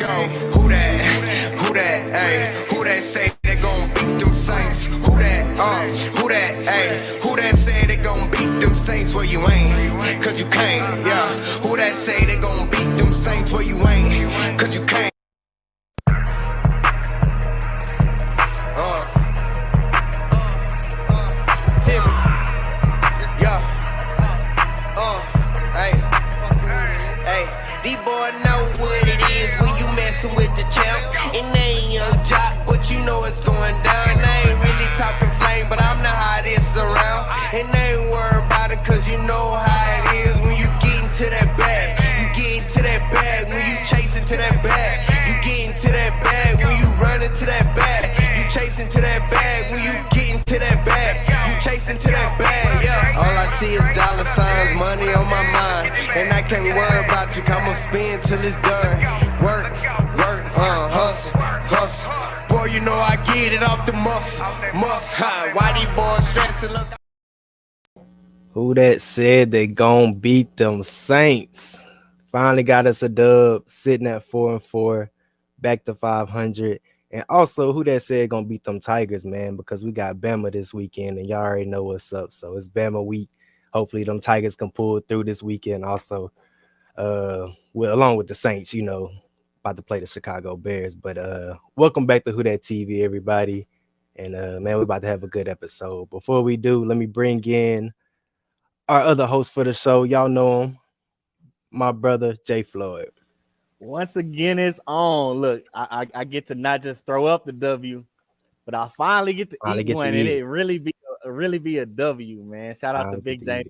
go. Who that say they gon' beat them Saints? Who that say they gon' beat them Saints where you ain't? Cause you can't, yeah. Who that say they gon' beat them Saints where you ain't? Cause you can't. These boys know what it is when you messing with the champ. And they ain't young jock, but you know it's going down. I ain't really talking flame, but I'm the hottest around. And they ain't worried about it, cause you know how it is when you get into that bag. You get into that bag when you chase into that bag. You get into that bag when you run into that bag. You chase into that bag when you get into that bag. You chase into that bag, yeah. All I see is dollar signs, money on my mind. And I can't worry about you, I'ma spin till it's done. Work, hustle. Boy, you know I get it off the muscle. Why these boys stressing? Look. Who that said they gon' beat them Saints? Finally got us a dub, sitting at 4-4, back to 500. And also, who that said gonna beat them Tigers, man? Because we got Bama this weekend, and y'all already know what's up. So it's Bama week. Hopefully, them Tigers can pull through this weekend. Also, along with the Saints, you know, about to play the Chicago Bears. But welcome back to WhoDatTV, everybody. And man, we're about to have a good episode. Before we do, let me bring in our other host for the show. Y'all know him, my brother Jay Floyd. Once again, it's on. Look, I get to not just throw up the W, but I finally get to eat one, and it really be a W, man. Shout out to Big James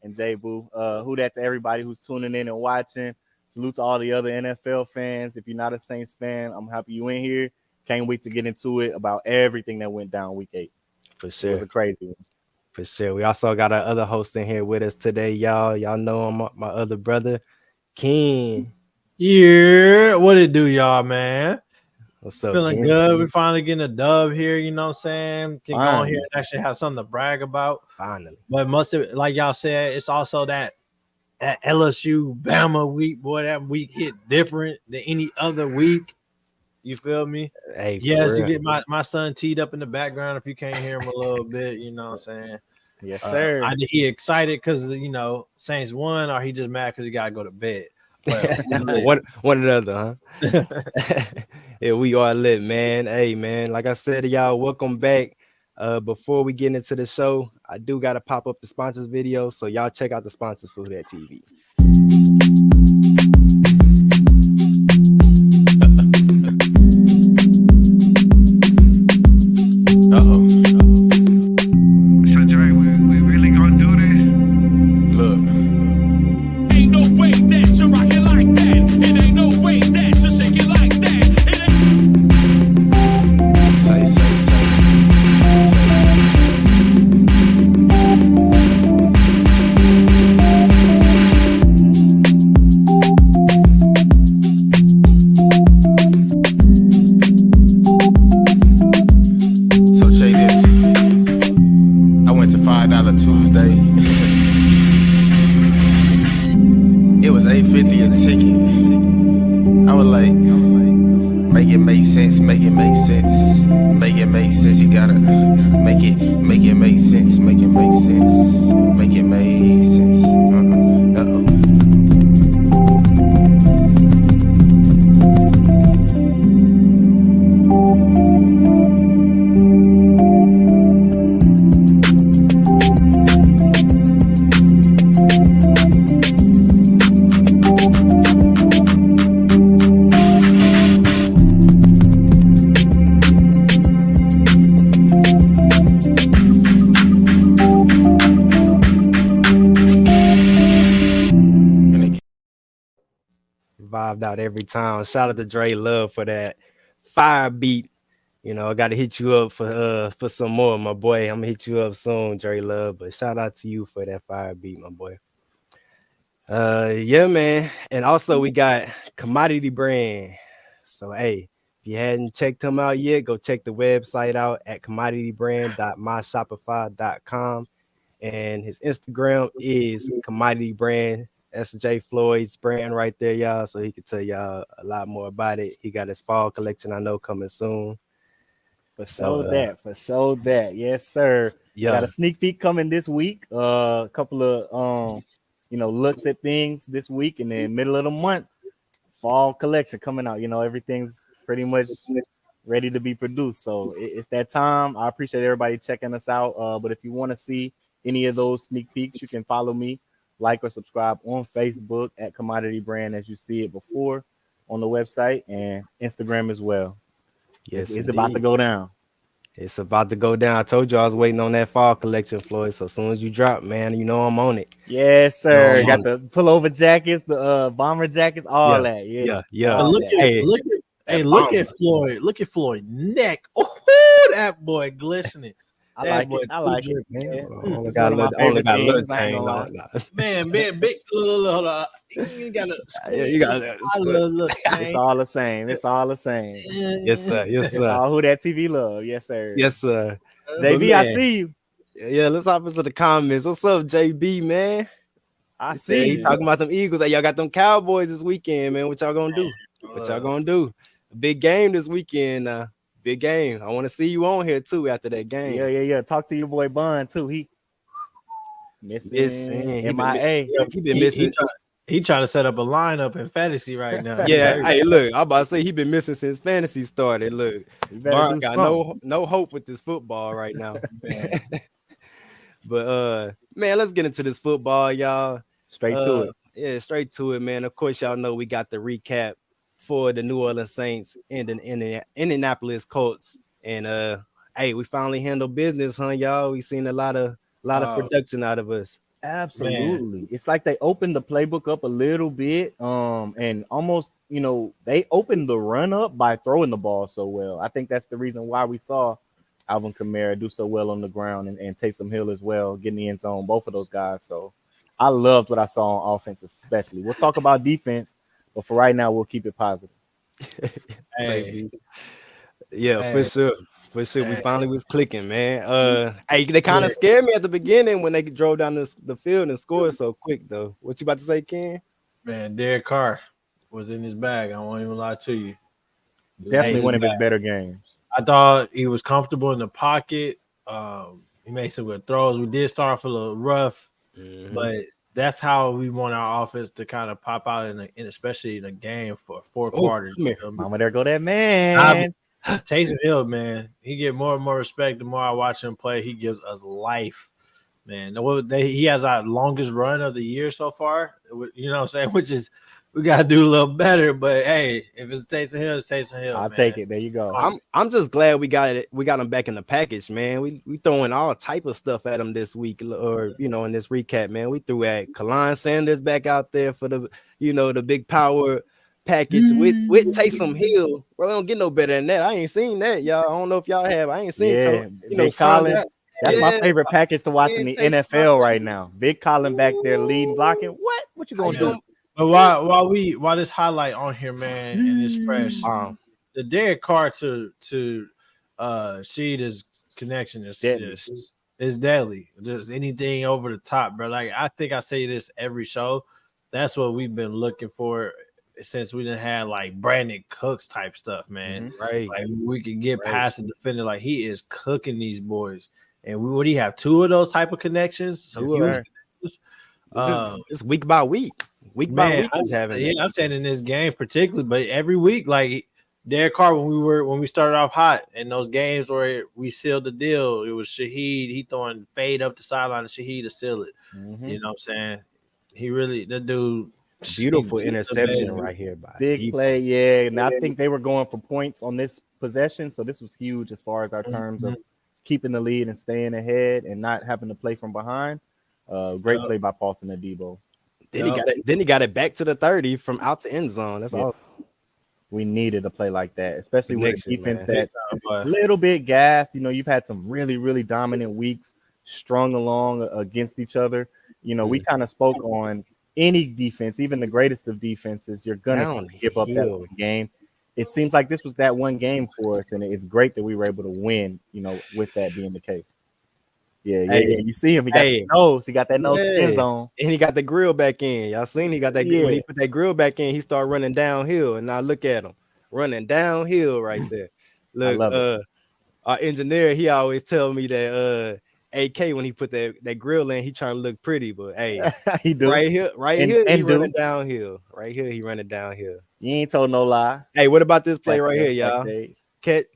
and J Boo. Who that to everybody who's tuning in and watching. Salute to all the other NFL fans. If you're not a Saints fan, I'm happy you in here. Can't wait to get into it about everything that went down week 8. For sure. It was a crazy one. For sure. We also got our other host in here with us today, y'all. Y'all know him, my other brother, Ken. Yeah, what it do, y'all, man? What's up? Feeling Ken? good. We're finally getting a dub here, you know what I'm saying? Can go on here and actually have something to brag about. Finally. But most of it, like y'all said, it's also that LSU Bama week, boy. That week hit different than any other week. You feel me? Hey, yes, you get my son teed up in the background if you can't hear him a little bit, you know what I'm saying? Yes, sir. Either he excited because you know Saints won, or he just mad because he gotta go to bed. one or the other, huh? Yeah, we are lit, man. Hey, man, like I said to y'all, welcome back. Before we get into the show, I do gotta pop up the sponsors video, so y'all check out the sponsors for WhoDatTV. Vibed out every time. Shout out to Dre Love for that fire beat. You know, I got to hit you up for some more, my boy. I'm gonna hit you up soon, Dre Love. But shout out to you for that fire beat, my boy. Yeah, man. And also we got Commodity Brand. So hey, if you hadn't checked him out yet, go check the website out at commoditybrand.myshopify.com. And his Instagram is Commodity Brand SJ Floyd's brand right there, y'all. So he can tell y'all a lot more about it. He got his fall collection, I know, coming soon. For sure that. Yes, sir. Yeah. Got a sneak peek coming this week. A couple of looks at things this week, and then middle of the month, fall collection coming out. Everything's pretty much ready to be produced. So it's that time. I appreciate everybody checking us out. But if you want to see any of those sneak peeks, you can follow me, like or subscribe on Facebook at Commodity Brand, as you see it before on the website, and Instagram as well. Yes, it's about to go down. It's about to go down. I told you I was waiting on that fall collection, Floyd. So as soon as you drop, man, you know I'm on it. Yes, sir. Got the pullover jackets, the bomber jackets, all that. Yeah. But look at Floyd. Look at Floyd neck. Oh, that boy glistening. I like it, man. Only got a little tang on. Man, big. You got It's all the same. It's all the same. Yes, sir. It's all WhoDatTV love. Yes, sir. Yes, sir. JB, I see you. Yeah, let's hop into the comments. What's up, JB, man? I see you. Talking about them Eagles. Hey, y'all got them Cowboys this weekend, man. What y'all gonna do? Big game this weekend. Big game. I want to see you on here too after that game. Yeah. Talk to your boy Bun too. He missing. MIA. He been missing. He trying to set up a lineup in fantasy right now. Yeah. Hey, look, I'm about to say he been missing since fantasy started. Look, Bart got no hope with this football right now. But man, let's get into this football, y'all. Straight to it. Yeah, straight to it, man. Of course, y'all know we got the recap for the New Orleans Saints and the Indianapolis Colts. And hey, we finally handled business, huh, y'all? We seen a lot of production out of us. Absolutely. Man. It's like they opened the playbook up a little bit, and almost, they opened the run up by throwing the ball so well. I think that's the reason why we saw Alvin Kamara do so well on the ground, and Taysom Hill as well, getting the end zone, both of those guys. So I loved what I saw on offense, especially. We'll talk about defense, but for right now, we'll keep it positive. Hey. Yeah, for sure. For sure, we finally was clicking, man. Hey, they kind of scared me at the beginning when they drove down the field and scored so quick, though. What you about to say, Ken? Man, Derek Carr was in his bag. I won't even lie to you. Definitely one of his better games. I thought he was comfortable in the pocket. He made some good throws. We did start off a little rough, but that's how we want our offense to kind of pop out especially in a game for 4 quarters. Mama, there go that man. Taysom Hill, man, he get more and more respect the more I watch him play. He gives us life, man. He has our longest run of the year so far. You know what I'm saying? Which is we gotta do a little better. But hey, if it's Taysom Hill, it's Taysom Hill. I'll take it. There you go. I'm just glad we got it. We got him back in the package, man. We throwing all type of stuff at him this week, or in this recap, man. We threw at Kalon Sanders back out there for the the big power package with Taysom Hill. Bro, we don't get no better than that. I ain't seen that, y'all. I don't know if y'all have. I ain't seen Big Colin. That's my favorite package to watch in the NFL right now. Big Colin back there leading, blocking. What you gonna do? But while this highlight on here, man, and it's fresh, the Derek Carr to Sheeda's connection is deadly. Just anything over the top, bro. Like I think I say this every show. That's what we've been looking for since we didn't have like Brandon Cooks type stuff, man. Right. Like we can get past the defender. Like he is cooking these boys. And would he have 2 of those type of connections? It's week by week. Week by week he's having it. I'm saying in this game particularly, but every week, like Derek Carr, when we started off hot in those games where we sealed the deal, it was Shaheed. He throwing fade up the sideline and Shaheed to seal it. You know what I'm saying? The dude. Beautiful interception right here by big play. Yeah, and I think they were going for points on this possession, so this was huge as far as our terms of keeping the lead and staying ahead and not having to play from behind. Great play by Paulson Adebo. Then he got it back to the 30 from out the end zone. That's all. We needed a play like that, especially with a defense that's a little bit gassed. You've had some really, really dominant weeks strung along against each other. We kind of spoke on any defense, even the greatest of defenses, you're gonna give up that one game. It seems like this was that one game for us, and it's great that we were able to win, with that being the case. Yeah. You see him. He got the nose. He got that nose end zone. And he got the grill back in. Y'all seen he got that when he put that grill back in, he started running downhill. And now look at him running downhill right there. Look, our engineer, he always tell me that AK when he put that grill in, he trying to look pretty, but hey, he do. Right here, he running downhill. Right here, he running downhill. You ain't told no lie. Hey, what about this play right here, y'all? Backstage.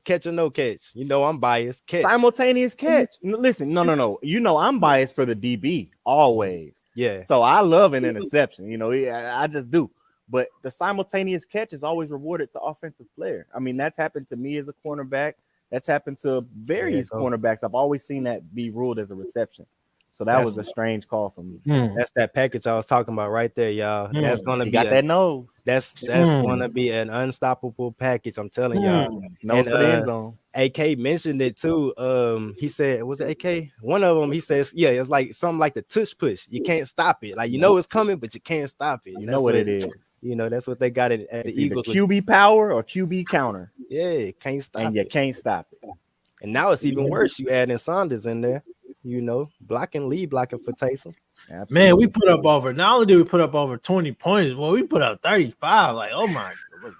Catch or no catch? You know I'm biased. Catch. Simultaneous catch. Listen, no. You know I'm biased for the DB always. Yeah. So I love an interception. You know, I just do. But the simultaneous catch is always rewarded to offensive player. I mean, that's happened to me as a cornerback. That's happened to various cornerbacks. I've always seen that be ruled as a reception. So that was a strange call for me. That's that package I was talking about right there, y'all. That's gonna be that nose. That's gonna be an unstoppable package. I'm telling y'all. Nose for the end zone. AK mentioned it too. He said, was it AK? One of them, he says, yeah, it's like something like the tush push. You can't stop it. Like you know it's coming, but you can't stop it. You know what it is. You know, that's what they got at the Eagles. QB power or QB counter. Yeah, can't stop it. And you can't stop it. And now it's even worse. You add in Saunders in there. You know, lead blocking for Taysom. Absolutely. Man, we put up over. Not only did we put up over 20 points, well, we put up 35. Like, oh my,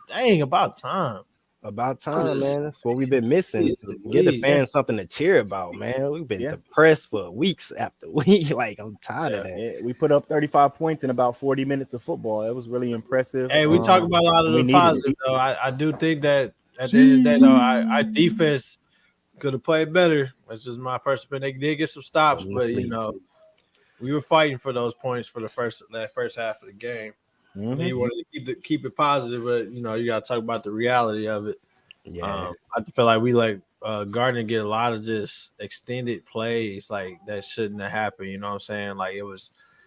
dang, about time. About time, man. That's what we've been missing. Give the fans something to cheer about, man. We've been depressed for weeks after week. Like, I'm tired of that. Yeah. We put up 35 points in about 40 minutes of football. It was really impressive. Hey, we talk about a lot of the positive, though. I do think that at the end of the day, though, our defense could have played better. That's just my personal opinion. They did get some stops, but you know, we were fighting for those points for that first half of the game. He wanted to keep it positive, but you know, you got to talk about the reality of it. Yeah, I feel like we Gardner get a lot of just extended plays like that shouldn't have happened. You know what I'm saying? Like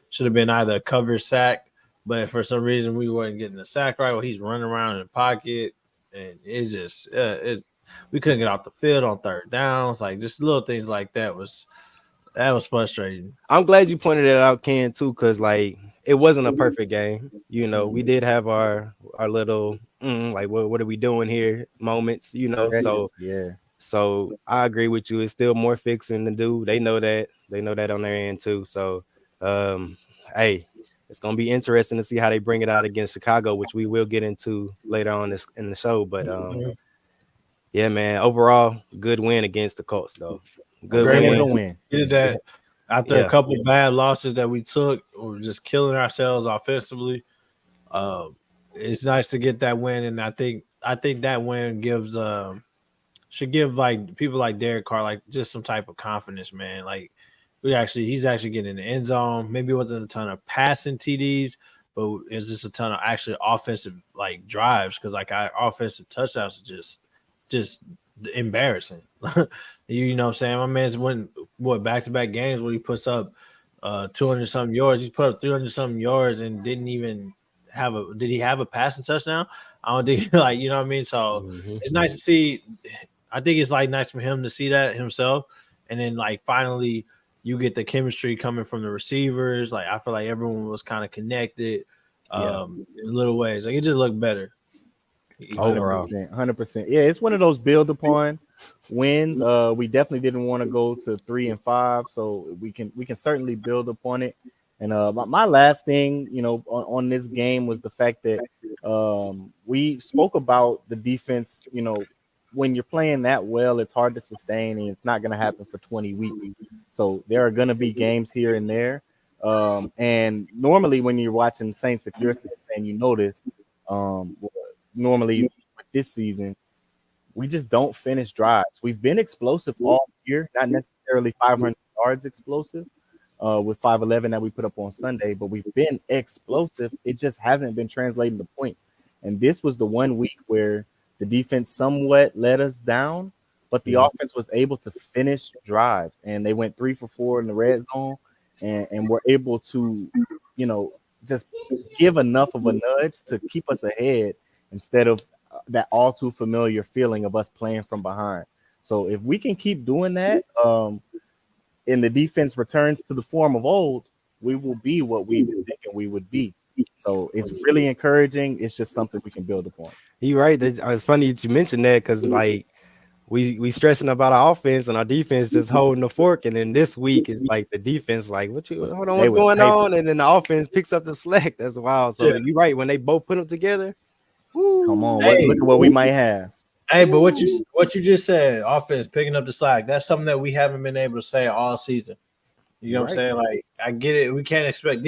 should have been either a cover sack, but for some reason we weren't getting the sack right. Well, he's running around in the pocket, and it's just we couldn't get off the field on third downs. Like just little things like that was frustrating. I'm glad you pointed it out, Ken, too, because like it wasn't a perfect game. You know, we did have our little like what are we doing here moments, you know. So I agree with you. It's still more fixing to do. They know that on their end too. So hey, it's gonna be interesting to see how they bring it out against Chicago, which we will get into later on in the show. But yeah, man, overall good win against the Colts though. Good win. Did that after a couple of bad losses that we took, we were just killing ourselves offensively. It's nice to get that win, and I think that win should give like people like Derek Carr like just some type of confidence, man. Like he's actually getting in the end zone. Maybe it wasn't a ton of passing TDs, but it's just a ton of actually offensive like drives because like our offensive touchdowns are just embarrassing. You know what I'm saying? My man's went back-to-back games where he puts up 200 something yards. He put up 300 something yards and didn't even did he have a passing touchdown? I don't think like, you know what I mean? So it's nice to see. I think it's like nice for him to see that himself. And then like finally you get the chemistry coming from the receivers. Like I feel like everyone was kind of connected in little ways. Like it just looked better. 100%. Yeah, it's one of those build upon wins. We definitely didn't want to go to 3-5, so we can certainly build upon it. And my last thing, you know, on this game was the fact that we spoke about the defense. You know, when you're playing that well, it's hard to sustain, and it's not going to happen for 20 weeks. So there are going to be games here and there. And normally, when you're watching Saints, if you're a Saints fan, you notice. Normally with this season, we just don't finish drives. We've been explosive all year, not necessarily 500 yards explosive with 511 that we put up on Sunday, but we've been explosive. It just hasn't been translating to points. And this was the 1 week where the defense somewhat let us down, but the offense was able to finish drives, and they went 3 for 4 in the red zone and were able to, you know, just give enough of a nudge to keep us ahead instead of that all too familiar feeling of us playing from behind. So if we can keep doing that, and the defense returns to the form of old, we will be what we've been thinking we would be. So it's really encouraging. It's just something we can build upon. You're right. It's funny that you mentioned that because like we stressing about our offense and our defense just holding the fork. And then this week is like the defense, like, what's going on? And then the offense picks up the slack. That's wild. So you're right. When they both put them together, come on, look at what we might have. Hey, but what you just said, offense picking up the slack, that's something that we haven't been able to say all season. You know what I'm saying? Like, I get it. We can't expect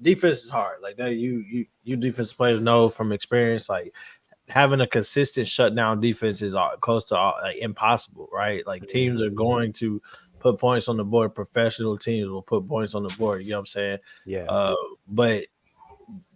defense is hard. Like that, you defensive players know from experience. Like having a consistent shutdown defense is close to like impossible, right? Like teams are going to put points on the board. Professional teams will put points on the board. You know what I'm saying? Yeah. But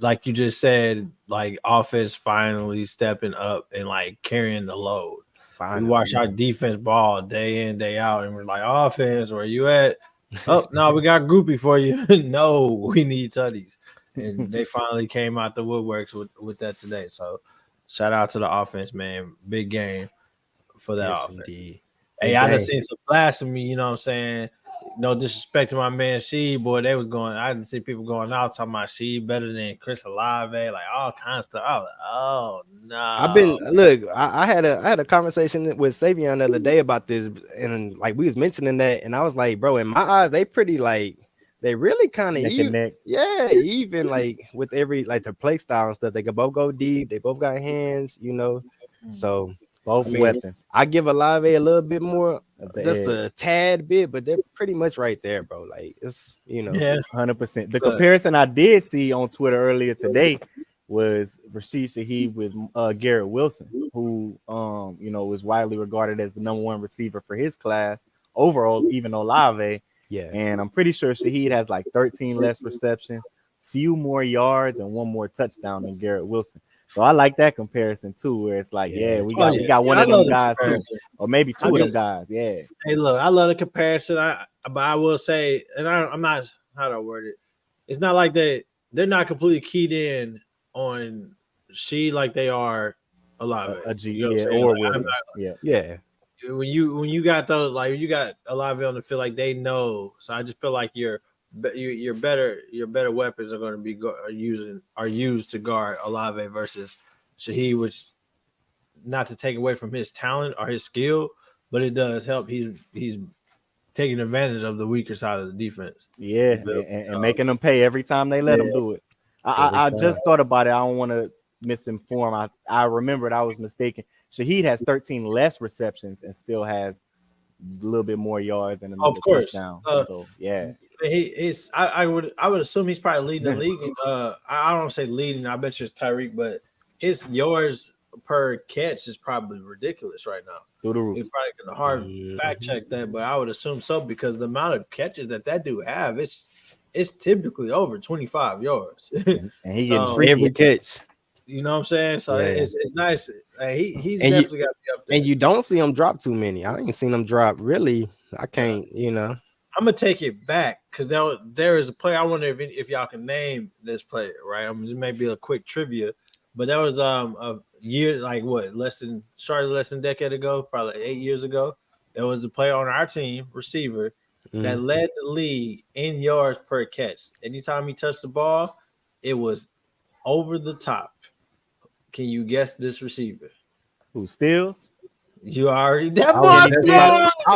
like you just said, like offense finally stepping up and like carrying the load. Finally. We watch our defense ball day in, day out, and we're like, offense, where you at? Oh, no, we got groupie for you. No, we need tutties. And they finally came out the woodworks with that today. So shout out to the offense, man. Big game for that offense. Indeed. Hey, I done seen some blasphemy, you know what I'm saying? No disrespect to my man Sheed, boy. They was going, I didn't see people going out talking about Sheed better than Chris Olave, like all kinds of stuff. I was like, oh no. I had a conversation with Savion the other day about this, and like we was mentioning that, and I was like, bro, in my eyes, they pretty like they really kind of even. Yeah, even like with every like their play style and stuff. They can both go deep, they both got hands, you know. So both weapons. I give Olave a little bit more, just a tad bit, but they're pretty much right there, bro. Like it's 100%. The comparison I did see on Twitter earlier today was Rashid Shaheed with Garrett Wilson, who was widely regarded as the number one receiver for his class overall, even Olave. Yeah, and I'm pretty sure Shaheed has like 13 less receptions, few more yards, and one more touchdown than Garrett Wilson. So I like that comparison too, where it's like, we got one of them guys too, or maybe two of them guys. Yeah. Hey, look, I love the comparison. But I will say, and I'm not how do I word it. It's not like they're not completely keyed in on she like they are a lot of it. You know or Wilson. Yeah. When you got those, like you got a lot of it on the field, like they know. So I just feel like your better weapons are going to be used to guard Olave versus Shaheed, which not to take away from his talent or his skill, but it does help. He's taking advantage of the weaker side of the defense. Yeah, and making them pay every time they let them do it. I just thought about it. I don't want to misinform. I remembered I was mistaken. Shaheed has 13 less receptions and still has a little bit more yards and another touchdown. So yeah. I would assume he's probably leading the league. I don't say leading. I bet you it's Tyreek, but his yards per catch is probably ridiculous right now. Through the roof. He's probably gonna hard fact check that, but I would assume so because the amount of catches that dude have, it's typically over 25 yards. And he getting free every catch. You know what I'm saying? So it's nice. He's definitely got to be up there. And you don't see him drop too many. I ain't seen him drop really. I can't, I'm gonna take it back because there is a player. I wonder if y'all can name this player, right? This may be a quick trivia, but that was a year, like what, less than a decade ago, probably 8 years ago. There was a player on our team, receiver, that led the league in yards per catch. Anytime he touched the ball, it was over the top. Can you guess this receiver? Who, Stills? You already I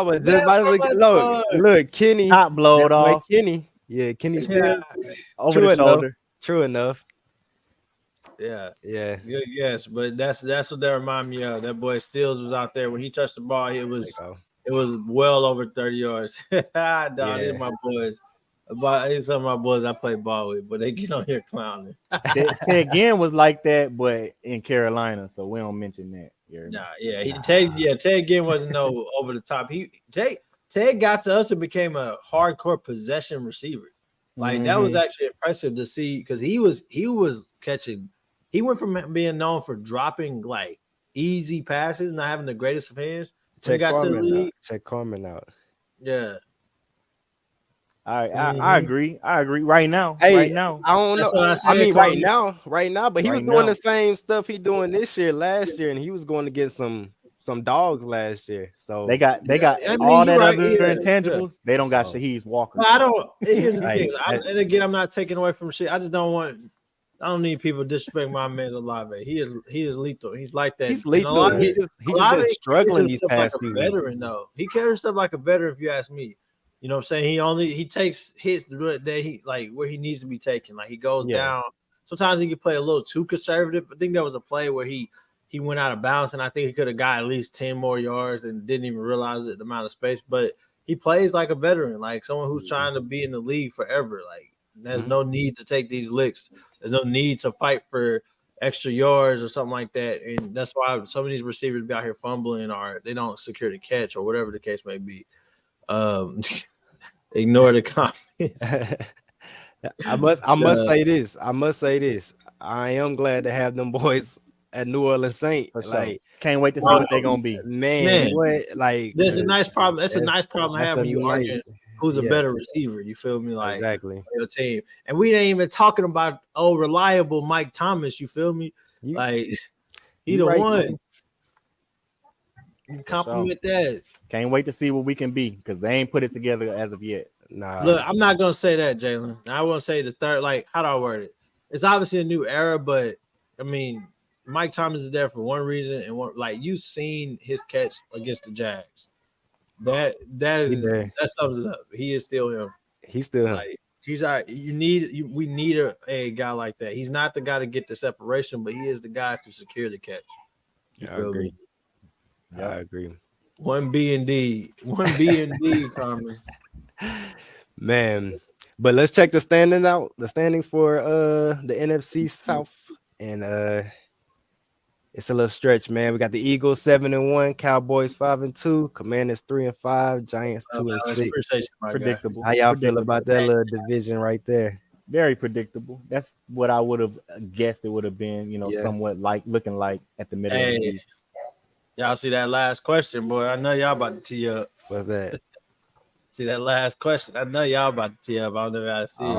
was just about to look, Kenny. Top blowed off. Kenny. Yeah, Kenny Stills. Over the shoulder. True enough. Yeah. Yes, but that's what that remind me of. That boy Stills was out there when he touched the ball. It was well over 30 yards. These are my boys. Some of my boys I play ball with, but they get on here clowning. Ted Ginn was like that, but in Carolina, so we don't mention that. Ted Ginn wasn't no over the top. Ted got to us and became a hardcore possession receiver. Like that was actually impressive to see because he was catching. He went from being known for dropping like easy passes, not having the greatest of hands. Check Carmen out. Yeah. I agree. Right now. I don't know. Right now, but he was doing the same stuff he doing this year, last year, and he was going to get some dogs last year. So they got all that other intangibles. They don't got Shaheed's Walker. I don't. Here's the thing. And again, I'm not taking away from shit. I I don't need people disrespect my man's Olave. He is lethal. He's like that. He's lethal. He's just been struggling these past few weeks. Veteran though. He carries stuff like a veteran. If you ask me, you know what I'm saying. He takes hits that he like where he needs to be taken. Like he goes down. Sometimes he can play a little too conservative. I think there was a play where he went out of bounds, and I think he could have got at least 10 more yards and didn't even realize the amount of space. But he plays like a veteran, like someone who's trying to be in the league forever. Like there's no need to take these licks. There's no need to fight for extra yards or something like that. And that's why some of these receivers be out here fumbling or they don't secure the catch or whatever the case may be. Ignore the comments. I must say this. I am glad to have them boys at New Orleans Saints. Like, can't wait to see what they're gonna be. Man, what like? There's a nice problem. That's a nice problem to have when you argue who's a better receiver. You feel me? Like exactly your team. And we ain't even talking about reliable Mike Thomas. You feel me? Like he the one. Compliment that. Can't wait to see what we can be because they ain't put it together as of yet. Nah. Look, I'm not gonna say that, Jalen. I won't say the third. Like, how do I word it? It's obviously a new era, but I mean, Mike Thomas is there for one reason, and one like you've seen his catch against the Jags. That sums it up. He is still him. He's still him. Like, he's all right. We need a guy like that. He's not the guy to get the separation, but he is the guy to secure the catch. I agree. Yep. I agree. One B and D, Carmen. Man, but let's check the standings out. The standings for the NFC South, and it's a little stretch, man. We got the Eagles 7-1, Cowboys 5-2, Commanders 3-5, Giants 2-6. Predictable. How y'all feel about that little division right there? Very predictable. That's what I would have guessed it would have been. Somewhat like looking like at the middle of the season. Y'all see that last question, boy? I know y'all about to tee up. What's that? See that last question? I know y'all about to tee up. I don't know how to see it.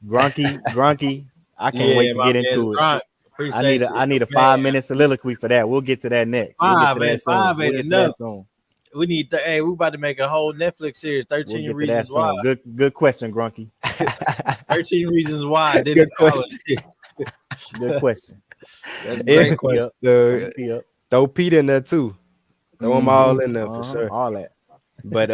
Grunky. I can't wait to get into it. I need a 5-minute soliloquy for that. We'll get to that next. Five ain't enough. We need we about to make a whole Netflix series. 13 reasons why. Good question, Grunky. 13 reasons why. Good question. Good question. That's a great question. Throw Pete in there too. Throw them all in there for sure. All that. But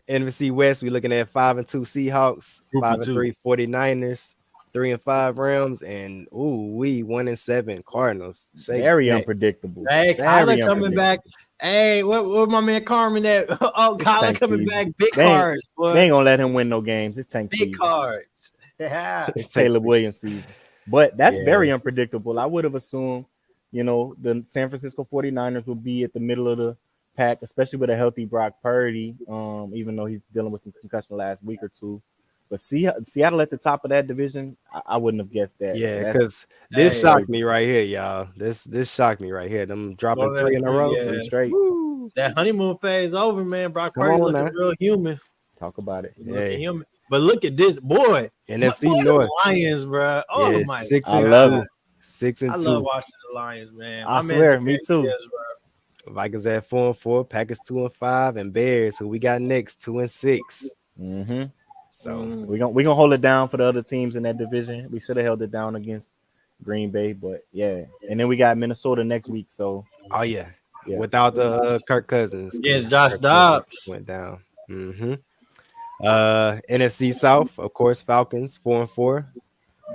NFC West, we looking at 5-2 Seahawks, 5-3 49ers, 3-5 Rams, and 1-7 Cardinals. Very unpredictable. Hey, Kyler coming back. Hey, what my man Carmen at? Oh, Kyler coming back. Big cards, boy. They ain't gonna let him win no games. It's tank season. Big cards. Yeah. It's Taylor Williams season. But that's very unpredictable. I would have assumed, the San Francisco 49ers would be at the middle of the pack, especially with a healthy Brock Purdy, even though he's dealing with some concussion last week or two. But Seattle at the top of that division, I wouldn't have guessed that. Yeah, because this shocked me right here, y'all. This shocked me right here. Them dropping 3 in a row, 3 straight. Woo. That honeymoon phase over, man. Brock Purdy looking real human. Talk about it. Human. But look at this, boy. NFC North. Lions, bro. Oh, my God. I love it. 6-2. I love watching the Lions, man. I swear, me too. Vikings at 4-4, Packers 2-5, and Bears, who we got next, 2-6. Mm-hmm. So we're gonna hold it down for the other teams in that division. We should have held it down against Green Bay, but yeah. And then we got Minnesota next week. So without the Kirk Cousins against Josh Dobbs went down. Mm-hmm. NFC South, of course, Falcons 4-4.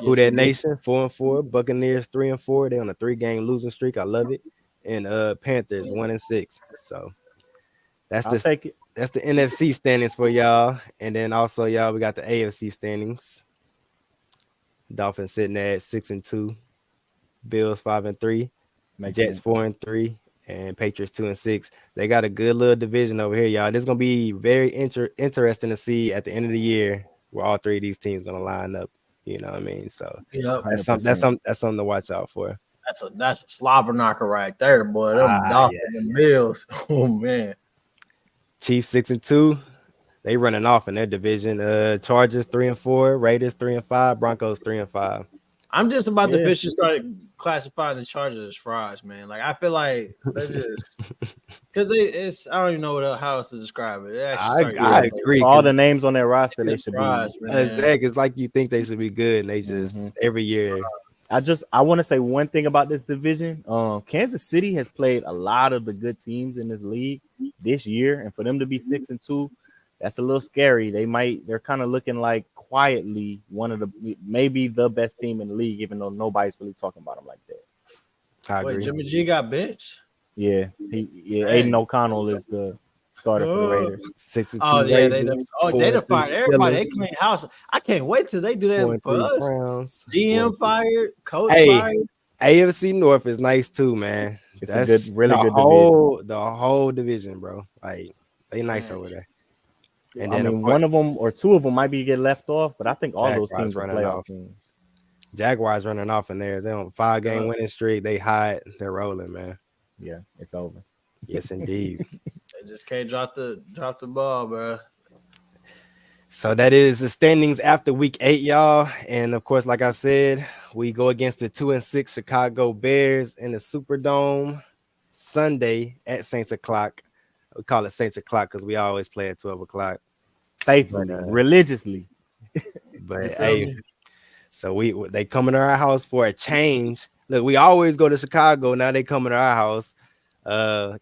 Who that nation 4-4. Buccaneers 3-4. They on a 3-game losing streak. I love it. And Panthers 1-6. So that's the NFC standings for y'all. And then also y'all, we got the AFC standings. Dolphins sitting at 6-2. Bills 5-3. Jets 4-3. And Patriots 2-6. They got a good little division over here, y'all. This is gonna be very interesting to see at the end of the year where all 3 of these teams gonna line up. You know what I mean? So that's something to watch out for. That's a slobber knocker right there, boy. Them Dolphins and Bills. Oh man. Chiefs 6-2. They running off in their division. Chargers 3-4, Raiders 3-5, Broncos 3-5. I'm just about to officially start classifying the Chargers as fries, man. Like I feel like they're just because I don't even know how else to describe it. I agree. All the names on their roster, they should be. It's like you think they should be good, and they just every year. I want to say one thing about this division. Kansas City has played a lot of the good teams in this league this year, and for them to be 6-2, that's a little scary. They're kind of looking like quietly maybe the best team in the league, even though nobody's really talking about them like that. I agree. Wait, Jimmy G got benched? Yeah, Aiden O'Connell is the starter for the Raiders. 6-2 Oh yeah, Ravens, they done fired everybody. They Steelers, clean house. I can't wait till they do that for 4-3 us. Browns. GM fired, coach Hey, fired. AFC North is nice too, man. It's really good division. The whole division, bro. Like they nice over there. And then one of them or two of them might be get left off, but I think all Jaguars those teams are playoff off. teams. Jaguars running off in there. They're on 5-game winning streak. They hot. They're rolling, man. Yeah, it's over. Yes, indeed. They just can't drop the ball, bro. So that is the standings after week 8, y'all. And of course, like I said, we go against the 2-6 Chicago Bears in the Superdome Sunday at Saints o'clock. We call it Saints o'clock because we always play at 12 o'clock. Faithfully, religiously. But hey, so they coming to our house for a change. Look, we always go to Chicago. Now they coming to our house.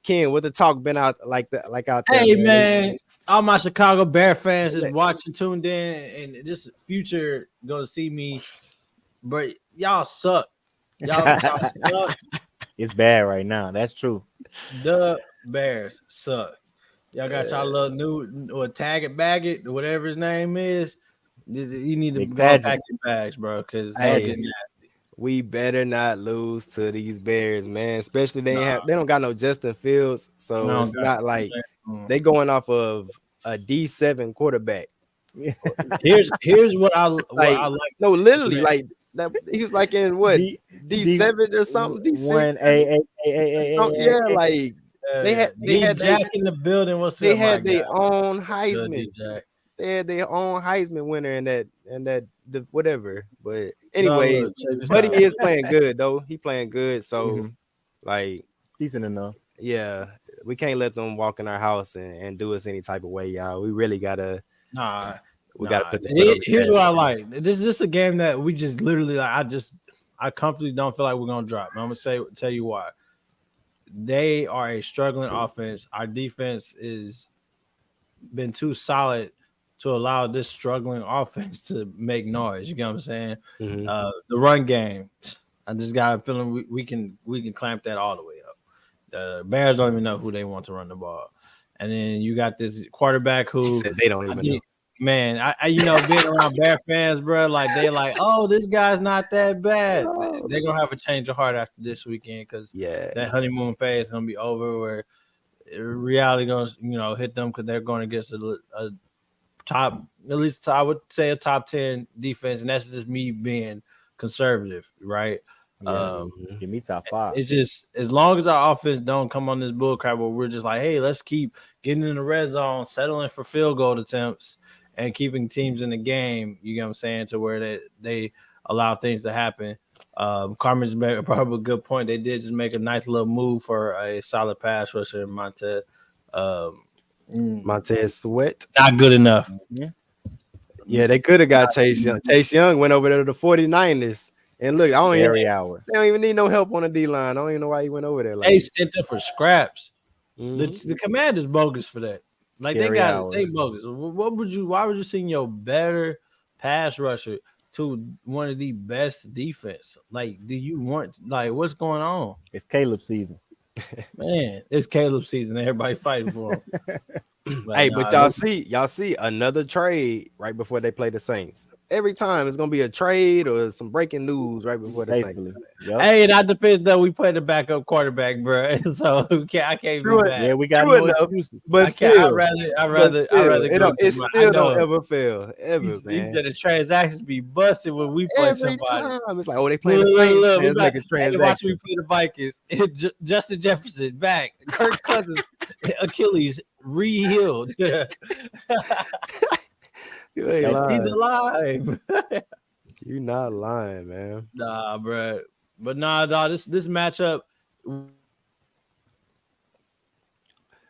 Ken, what the talk been out like out there? Hey man, all my Chicago Bear fans is watching, tuned in, and just future gonna see me. But y'all suck. Y'all suck. It's bad right now. That's true. The Bears suck. Y'all got y'all little new or tag it, bag it, whatever his name is. You need to go pack your bags, bro. Because we better not lose to these Bears, man. Especially they don't got no Justin Fields, so it's not like they going off of a D7 quarterback. Here's what I like. No, literally, like that. He was like in what D7 or something. D6. Yeah, like they had Jack in the building. They had their own Heisman. They had their own Heisman winner in that the whatever. But anyways, Buddy is playing good though. He playing good. So like decent enough. Yeah, we can't let them walk in our house and do us any type of way, y'all. We really gotta gotta put the here's what I like. This is a game that we just literally like. I comfortably don't feel like we're gonna drop. I'm gonna tell you why. They are a struggling offense. Our defense is been too solid to allow this struggling offense to make noise. You get what I'm saying? The run game, I just got a feeling we can clamp that all the way up. The Bears don't even know who they want to run the ball, and then you got this quarterback who they don't even know. Man, I being around Bear fans, bro, like they like, oh, this guy's not that bad. They're gonna have a change of heart after this weekend because that honeymoon phase is gonna be over. Where reality gonna hit them because they're going against a top, at least I would say a top 10 defense, and that's just me being conservative, right? Give me top 5. It's just as long as our offense don't come on this bullcrap where we're just like, hey, let's keep getting in the red zone, settling for field goal attempts, and keeping teams in the game. You get what I'm saying? To where they allow things to happen. Carmen's made probably a good point. They did just make a nice little move for a solid pass rusher in Montez. Montez Sweat. Not good enough. Yeah, they could have got Chase Young. Chase Young went over there to the 49ers. And look, they don't even need no help on the D-line. I don't even know why he went over there. They sent them for scraps. The Commander's bogus for that. Like they bogus. Why would you send your better pass rusher to one of the best defense? Like, do you want what's going on? It's Caleb season. Man, it's Caleb season. Everybody fighting for him. But y'all see another trade right before they play the Saints. Every time it's gonna be a trade or some breaking news right before the Saints. Yep. Hey, that depends though. We play the backup quarterback, bro. So I can't be mad. Yeah, we got no excuses. But still, I'd rather it still don't ever fail. These are the transactions be busted when we play somebody. Time. It's like, they playing the Saints. It's like a transaction. Watch me play the Vikings. Justin Jefferson back. Kirk Cousins Achilles re-healed. You ain't lying. He's alive. You're not lying, man. Nah, bro. But nah, dog. This matchup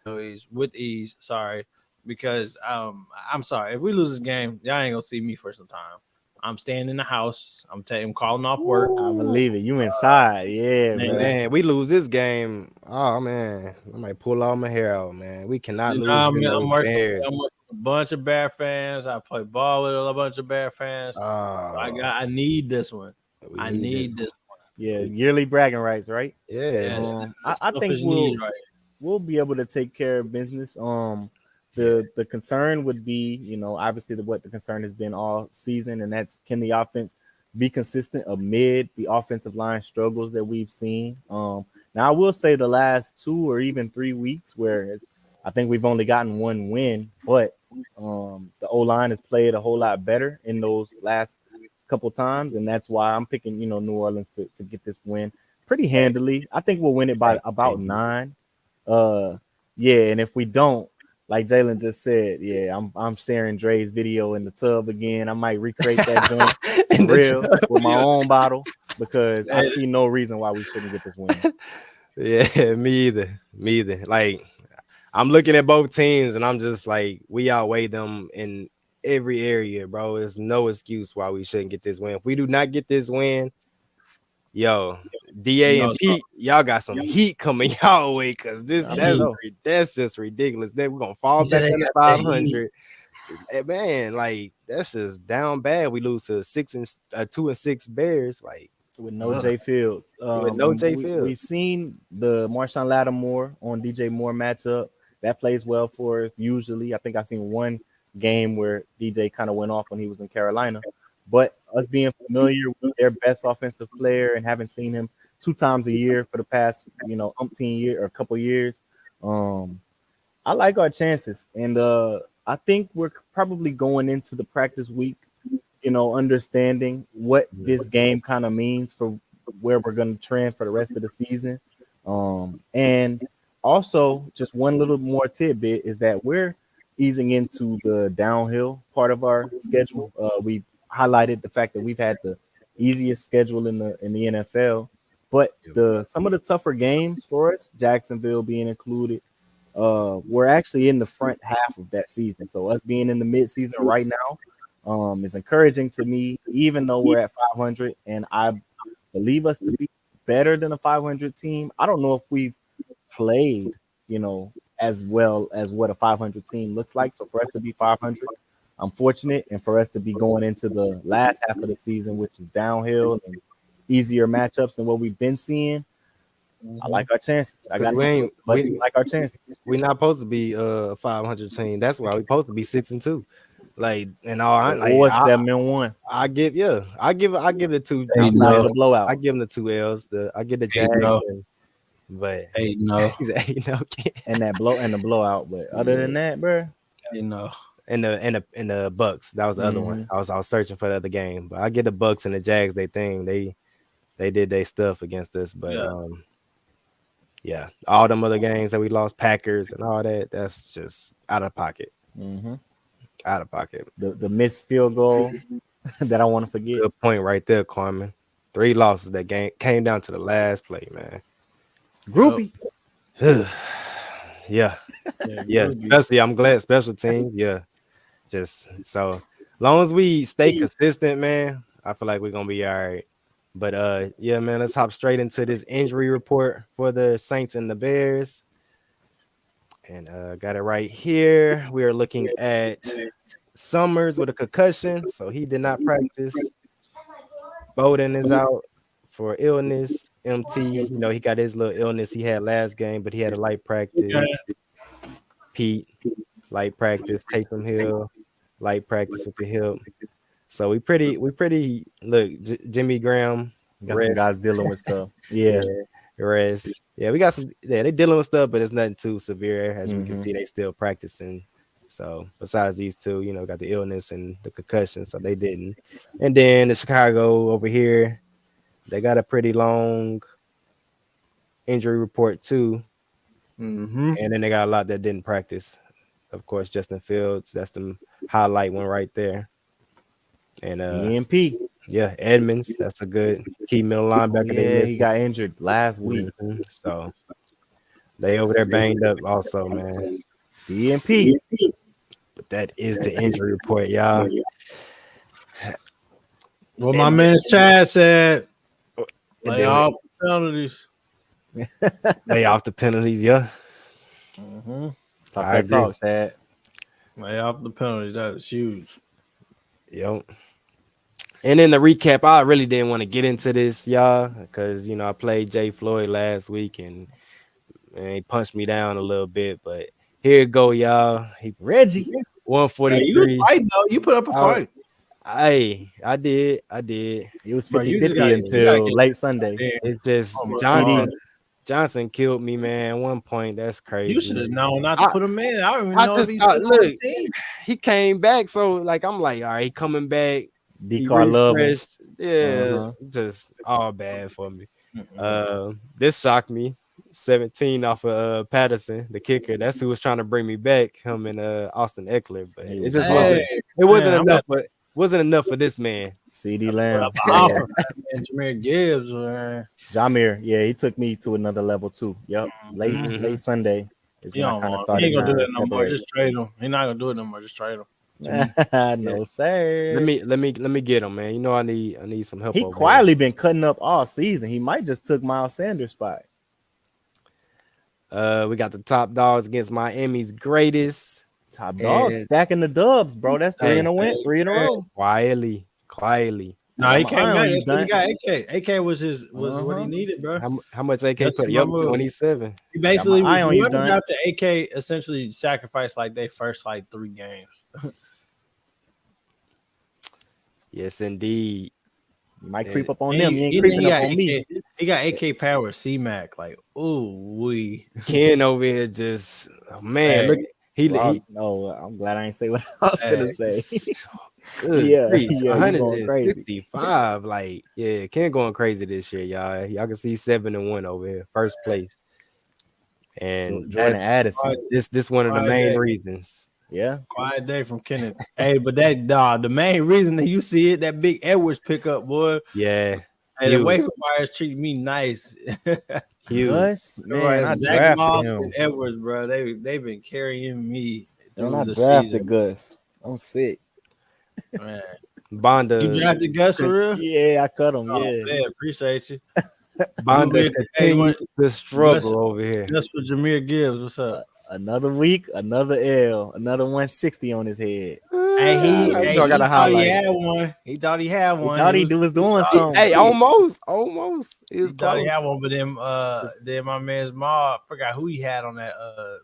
with ease. Sorry, because I'm sorry if we lose this game, y'all ain't gonna see me for some time. I'm staying in the house. I'm calling off work. I believe it. You inside, yeah, man. We lose this game. Oh man, I might pull all my hair out, man. We cannot lose. I'm working with a bunch of Bear fans. I play ball with a bunch of Bear fans. I need this one. I need this one. Yeah, yearly bragging rights, right? Yeah. I think we'll be able to take care of business. The concern would be, you know, obviously what the concern has been all season, and that's can the offense be consistent amid the offensive line struggles that we've seen. Now I will say the last 2 or even 3 weeks, whereas I think we've only gotten 1 win, but the O-line has played a whole lot better in those last couple times, and that's why I'm picking, you know, New Orleans to get this win pretty handily. I think we'll win it by about 9. And if we don't, like Jalen just said, I'm sharing Dre's video in the tub again. I might recreate that joint real with my own bottle because I see no reason why we shouldn't get this win. Yeah, me either. Like, I'm looking at both teams and I'm just like, we outweigh them in every area, bro. There's no excuse why we shouldn't get this win. If we do not get this win, yo, DA and Pete, y'all got some heat coming y'all way because that's just ridiculous. Then we're gonna fall back to 500. Man, like that's just down bad. We lose to 2-6 Bears, like with no Jay Fields. We've seen the Marshawn Lattimore on DJ Moore matchup that plays well for us. Usually, I think I've seen one game where DJ kind of went off when he was in Carolina. But us being familiar with their best offensive player and having seen him 2 times a year for the past, you know, umpteen year or a couple years, I like our chances. And I think we're probably going into the practice week, you know, understanding what this game kind of means for where we're going to trend for the rest of the season. And also, just one little more tidbit is that we're easing into the downhill part of our schedule. We highlighted the fact that we've had the easiest schedule in the NFL, but some of the tougher games for us, Jacksonville being included, we're actually in the front half of that season. So us being in the mid-season right now is encouraging to me, even though we're at 500, and I believe us to be better than a 500 team. I don't know if we've played, you know, as well as what a 500 team looks like. So for us to be 500, I'm fortunate, and for us to be going into the last half of the season, which is downhill and easier matchups than what we've been seeing, I like our chances. We like our chances. We're not supposed to be a 500 team. That's why we're supposed to be 6-2. Like, and all, or 7-1. I give the 2. The blowout. I give them the 2 L's. I give the Jags. But he's and the blowout. But other than that, bro, and the Bucks. That was the other one. I was searching for the other game, but I get the Bucks and the Jags. They did their stuff against us, but all them other games that we lost, Packers and all that. That's just out of pocket. Out of pocket. The missed field goal that I want to forget. Good point right there, Carmen. 3 losses that game came down to the last play, man. Groupie. Yeah. Especially I'm glad special teams. Yeah. Just so long as we stay consistent, man, I feel like we're gonna be all right. But man, let's hop straight into this injury report for the Saints and the Bears. And got it right here. We are looking at Summers with a concussion, so he did not practice. Bowden is out for illness. MT, you know, he got his little illness he had last game, but he had a light practice. Pete, light practice. Taysom Hill, light practice with the hip. So we pretty look. Jimmy Graham, got some guys dealing with stuff. Rest. Yeah, we got some. Yeah, they dealing with stuff, but it's nothing too severe. As we can see, they still practicing. So besides these 2, you know, got the illness and the concussion, so they didn't. And then the Chicago over here, they got a pretty long injury report too. And then they got a lot that didn't practice. Of course, Justin Fields, that's the highlight one right there. And EMP. Yeah, Edmonds, that's a good key middle linebacker. Yeah, he got injured last week. So they over there banged up also, man. EMP. But that is the injury report, y'all. Well, my man Chad said, lay off penalties. Lay off the penalties, yeah. Mm-hmm. Talk I that agree. talk, Chad. Lay off the penalties. That is huge. Yep. And then the recap, I really didn't want to get into this, y'all, because I played Jay Floyd last week and he punched me down a little bit. But here it go, y'all. Reggie 143. You fight though. You put up a fight. I did. It was Bro, 50-50 until late Sunday. It's just Johnson killed me, man. At one point, that's crazy. You should have known not to put him in. I don't even know if he's look. He came back, so like I'm like, all right, he coming back. D-Car love him. Yeah, just all bad for me. This shocked me. 17 off of Patterson, the kicker. That's who was trying to bring me back. Him and Austin Eckler, but it just wasn't enough. But wasn't enough for this man. CD Lamb, Jameer Gibbs, man. Jameer, yeah, he took me to another level too. Yep, late Sunday is when I kind of started. He ain't gonna do that no more. Just trade him. He's not gonna do it no more. Just trade him. No, sir. Let me get him, man. I need some help. He quietly been cutting up all season. He might just took Miles Sanders' spot. We got the top dogs against Miami's greatest. Top dogs stacking the dubs, bro. That's 3 in a row. Quietly. No, he came back. That's what he got. AK was what he needed, bro. How much AK put? Yep, 27. He basically whoever dropped the AK essentially sacrificed like their first 3 games. Yes, indeed. You might creep up on them. You ain't creeping up on me. He got AK power C-Mac. Like, Ken over here just look. I'm glad I ain't say what I was gonna say. Good. Yeah, 165. Like, Ken going crazy this year, y'all. Y'all can see 7-1 over here, first place. And Jordan Addison. This one of the main reasons. Yeah, quiet day from Kenneth. Hey, but the main reason that you see it, that big Edwards pickup, boy. Yeah. Hey, the waiver wires treat me nice. Huge. Man, I Zach Moss and Edwards, bro. They've been carrying me. I drafted Gus. I'm sick. Man. Bonda. You drafted Gus for real? Yeah, I cut him. Man, appreciate you. Bonda continues to struggle over here. Just for Jameer Gibbs. What's up? Another week, another L, another 160 on his head. Hey, he thought he had one. He thought he had one. He thought he was doing something. Hey, almost. He thought he had one, but then my man's Ma, I forgot who he had on that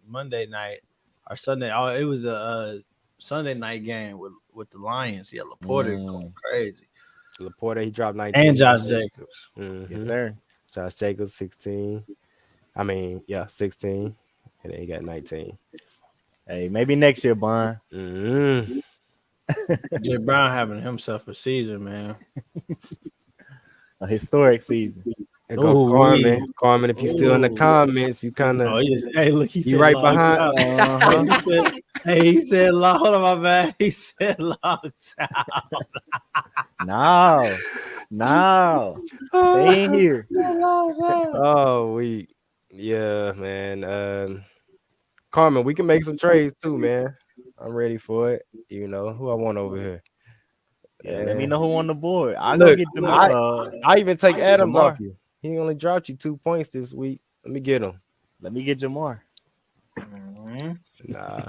Monday night or Sunday. Oh, it was a Sunday night game with the Lions. Yeah, Laporte going crazy. Laporte, he dropped 19. And Josh Jacobs. Yes, sir. Josh Jacobs, 16. 16. And then he got 19. Hey, maybe next year, Bond. Jay Brown having himself a season, man. A historic season. There go Carmen. Carmen, if you're still in the comments, you kind of. Hey, look, you right behind. He said, hold on, my man. He said, long child. No. Stay in here. Yeah, man. Carmen, we can make some trades too, man. I'm ready for it. Who I want over here. Yeah, let me know who on the board. I even take Adams off you. He only dropped you 2 points this week. Let me get him. Let me get Jamar. Nah.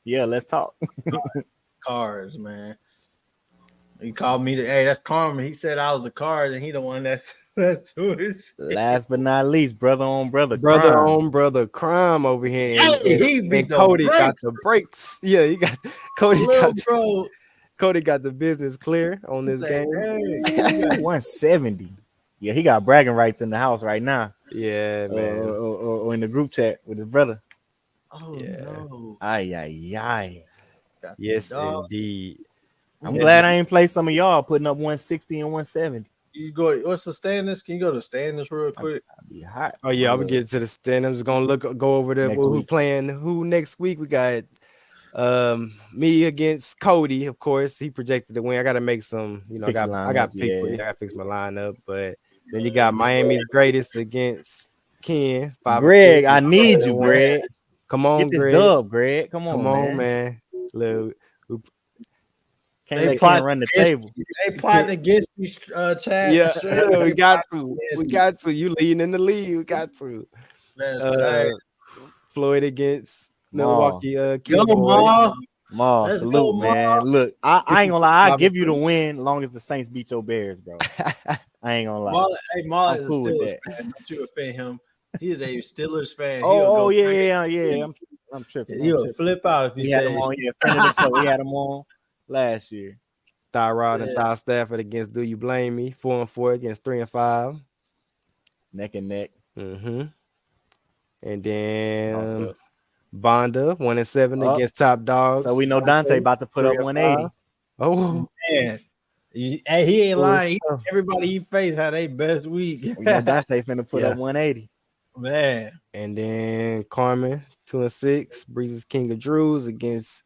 Yeah, let's talk. Cards, man. He called me. Hey, that's Carmen. He said I was the cards, and he the one that's who it is. Last but not least, brother on brother crime over here. And Cody got the breaks. Yeah, he got Cody. Cody got the business clear on this game. 170. Yeah, he got bragging rights in the house right now. Yeah, man. Or in the group chat with his brother. Oh no! Ay. Yes, indeed. I'm glad I ain't played some of y'all putting up 160 and 170. You go. What's the standings? Can you go to standings real quick? I'll be hot. Oh yeah, I'm gonna get to the standings. I'm just gonna go over there. Who playing who next week? We got me against Cody. Of course, he projected to win. I gotta make some. I got pick. I gotta fix my lineup. But then you got Miami's greatest against Ken. Greg, I need you, Greg. Come on, get this Greg. dub, Greg. Come on, man. Can't run the table. They plotting against me, Chad. Yeah, we got to. We got to. You leading in the league. We got to. Floyd against Milwaukee. Maul, salute, man. Look, I ain't gonna lie. I'll give you the win as long as the Saints beat your Bears, bro. I ain't gonna lie. Maul is cool a with Steelers fan. Don't you offend him. He is a Steelers fan. Yeah. I'm tripping. You'll flip out if you say him on. Yeah, friend of the show. We had him on last year. Tyrod and Ty Stafford against Do You Blame Me? 4-4 against 3-5. Neck and neck. Mm-hmm. And then Bonda 1-7 against Top Dogs. So we know Dante about to put up 180. Oh man. He ain't lying. Everybody he faced had a best week. We know Dante finna put up 180. Man. And then Carmen 2-6. Breezy's King of Drews against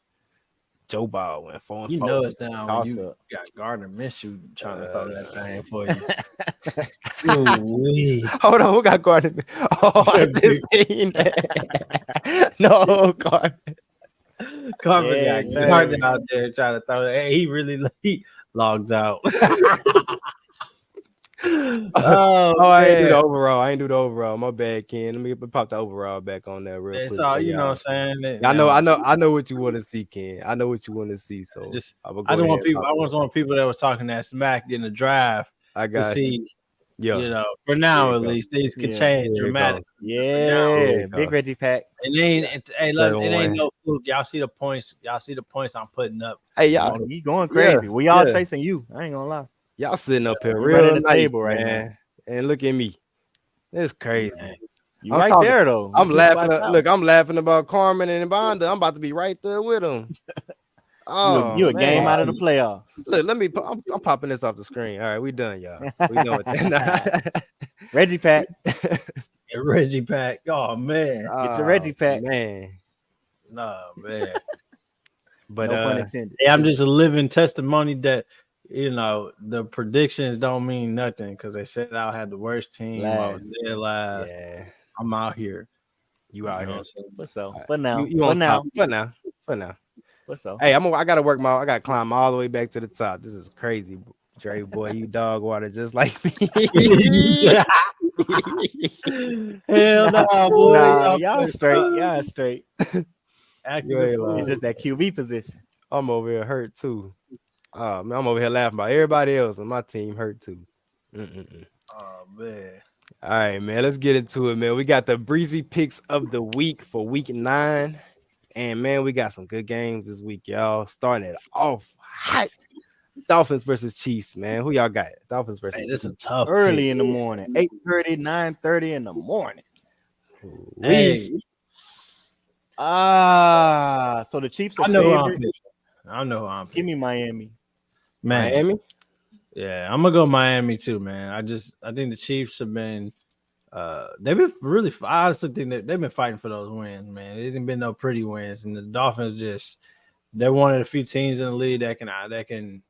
Joe Ball went 4-4. You know it's down when you got Gardner Minshew trying to throw that thing for you. Hold on, who got Gardner? Oh, this team. No, Carmen. Carmen got Gardner out there trying to throw it. Hey, he really logs out. I ain't do the overall. My bad, Ken. Let me pop the overall back on that real quick. It's all you know what I'm saying. I know what you want to see, Ken. I know what you want to see. So I don't want people. I want people that was talking that smack in the draft. I got to see. You know, for now at least, things can change dramatically. Yeah, big Reggie Pack. And it ain't no fluke. Y'all see the points. I'm putting up. Hey, y'all, you going crazy? We all chasing you. I ain't gonna lie. Y'all sitting up here real nice, right now. And look at me. It's crazy. You right there though. I'm laughing. Look, I'm laughing about Carmen and Bonda. I'm about to be right there with them. Oh, you a game out of the playoffs. Look, I'm popping this off the screen. All right, we done, y'all. We done with that. Reggie Pack. Reggie Pack. Oh man, get your Reggie Pack, man. No man. But no pun intended. Hey, I'm just a living testimony that the predictions don't mean nothing because they said I had the worst team. I was there last. Yeah, I'm out here. You out here. For now. Hey, I gotta work I gotta climb all the way back to the top. This is crazy, Dre boy. You dog water just like me. Hell no, boy. Nah, y'all straight. It's just that QB position. I'm over here hurt too. Man, I'm over here laughing about everybody else, and my team hurt too. Oh man. All right, man. Let's get into it, man. We got the Breesy Picks of the week for week 9. And man, we got some good games this week, y'all. Starting it off hot. Dolphins versus Chiefs, man. Who y'all got? Dolphins versus Chiefs. This is tough. Early in the morning. 8:30, 9:30 in the morning. Hey. So the Chiefs are favorite. I know who I'm picking. Give me Miami. Miami? Yeah, I'm gonna go Miami too, man. I think the Chiefs have been they've been really. I honestly think that they've been fighting for those wins, man. It ain't been no pretty wins, and the Dolphins they're one of the few teams in the league that can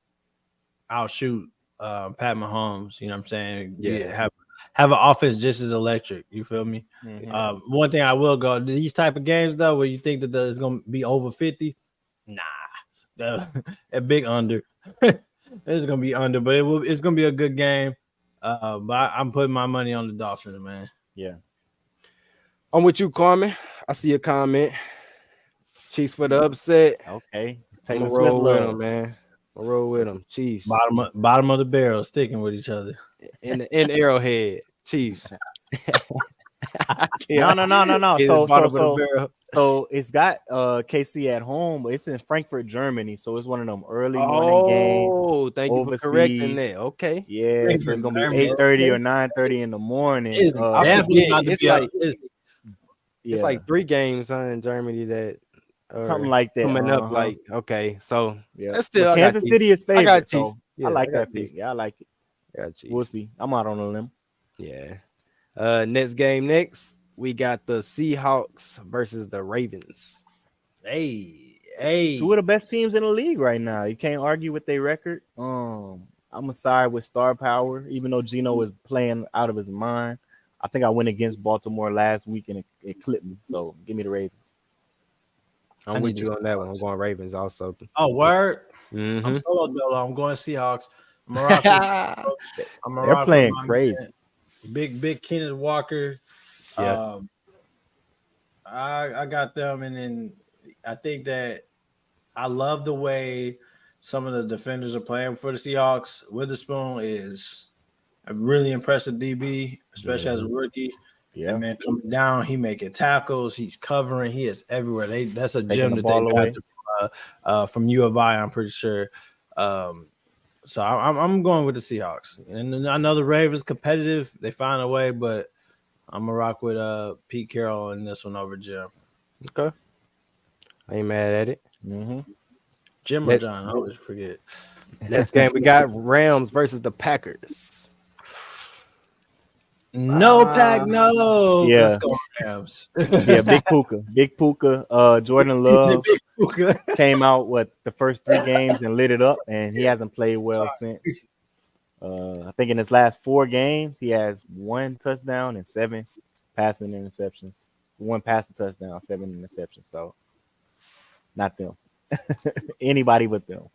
outshoot Pat Mahomes. You know what I'm saying? Yeah. Have an offense just as electric. You feel me? Mm-hmm. One thing I will go these type of games though, where you think that it's gonna be over 50. Nah, a big under. It's gonna be under, but it's gonna be a good game. But I'm putting my money on the Dolphins, man. Yeah. I'm with you, Carmen. I see your comment. Chiefs for the upset. Okay. I'm gonna roll with them, man. I'll roll with them. Chiefs. Bottom of the barrel, sticking with each other. In Arrowhead. Chiefs. No. So it's got KC at home, but it's in Frankfurt, Germany. So it's one of them early morning games. Oh, thank you for correcting that. Okay. Yeah, so it's gonna be 8:30 or 9:30 in the morning. It's definitely not to be it's like 3 games in Germany that something like that coming up. Like so that's still Kansas City is favorite. I got Chiefs. I like that pick. Yeah, I like it. I got Chiefs. We'll see. I'm out on a limb. Yeah. Next, we got the Seahawks versus the Ravens. Hey, two of the best teams in the league right now. You can't argue with their record. I'm gonna side with star power, even though Geno is playing out of his mind. I think I went against Baltimore last week and it clipped me. So give me the Ravens. I'm with you on that one. I'm going Ravens also. Oh, word. I'm solo dolo. I'm going Seahawks. I'm a rock. They're playing crazy. Man. Big Kenneth Walker. Yeah. I got them, and then I think that I love the way some of the defenders are playing for the Seahawks. Witherspoon is a really impressive DB, especially as a rookie. Yeah, and man, coming down, he making tackles, he's covering, he is everywhere. That's a gem that they got from U of I, I'm pretty sure. So I'm going with the Seahawks, and I know the Ravens competitive. They find a way, but I'm gonna rock with Pete Carroll in this one over Jim. Okay, I ain't mad at it. Jim or John, I always forget. Next game we got Rams versus the Packers. No pack, no. Yeah. Let's go Rams. Yeah, Big Puka. Jordan Love came out the first 3 games and lit it up, and he hasn't played well since. I think in his last 4 games, he has 1 touchdown and 7 passing interceptions. 1 passing touchdown, 7 interceptions. So, not them. Anybody but them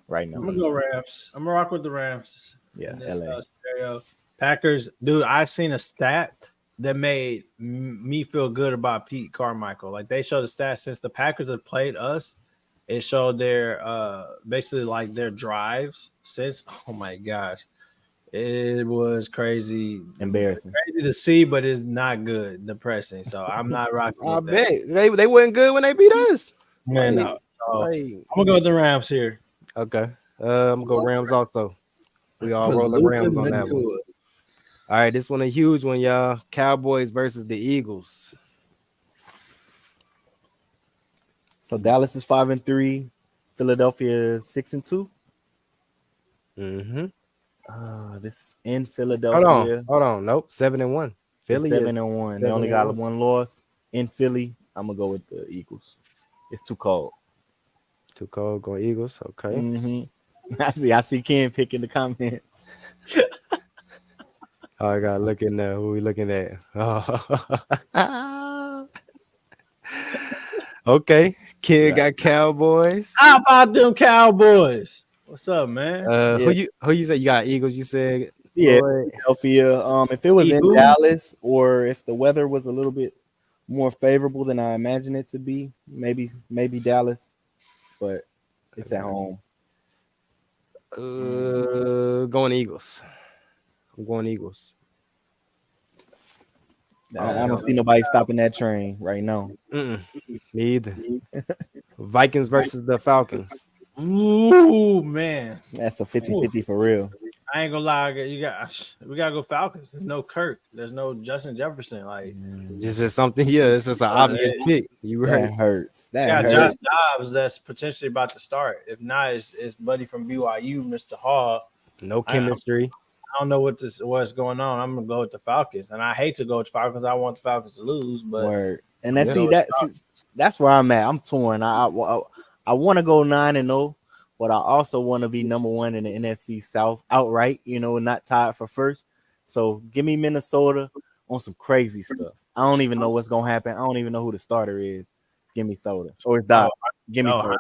right now. I'm gonna go Rams. I'm gonna rock with the Rams. Yeah, LA. Packers, dude. I seen a stat that made me feel good about Pete Carmichael. Like they showed the stat since the Packers have played us, it showed their basically like their drives since. Oh my gosh, it was crazy, embarrassing, crazy to see, but it's not good, depressing. So I'm not rocking. I bet they weren't good when they beat us. Man, no. So, I'm gonna go with the Rams here. Okay, I'm gonna go Rams also. We all rolling Rams on that one. All right, this one a huge one, y'all. Cowboys versus the Eagles. So Dallas is 5-3, Philadelphia is 6-2. This is in Philadelphia. Hold on. Nope, 7-1. Philly 7-1. They only got 1 loss in Philly. I'm gonna go with the Eagles. It's too cold. Too cold. Going Eagles. Okay. I see Ken picking the comments. Oh, I gotta look in there. Who we looking at? Oh. Okay. Kid got Cowboys. How about them Cowboys? What's up, man? Who you said you got Eagles? You said Philadelphia. If it was in Dallas, or if the weather was a little bit more favorable than I imagine it to be, maybe Dallas, but it's at home. Going Eagles. I'm going Eagles. I don't see nobody stopping that train right now. Me either. Vikings versus the Falcons. Ooh, man. That's a 50-50 for real. I ain't gonna lie. We gotta go Falcons. There's no Kirk. There's no Justin Jefferson. Like it's just something. Yeah, it's just an obvious pick. You right. That hurts. That hurts. Josh Dobbs that's potentially about to start. If not, it's buddy from BYU, Mr. Hall. No chemistry. I don't know what's going on. I'm gonna go with the Falcons, and I hate to go with the Falcons. I want the Falcons to lose, but and that's where I'm at. I'm torn. I want to go 9-0. But I also want to be number 1 in the NFC South outright, not tied for first. So give me Minnesota on some crazy stuff. I don't even know what's going to happen. I don't even know who the starter is. Give me soda. Or it's Doc. Give me soda.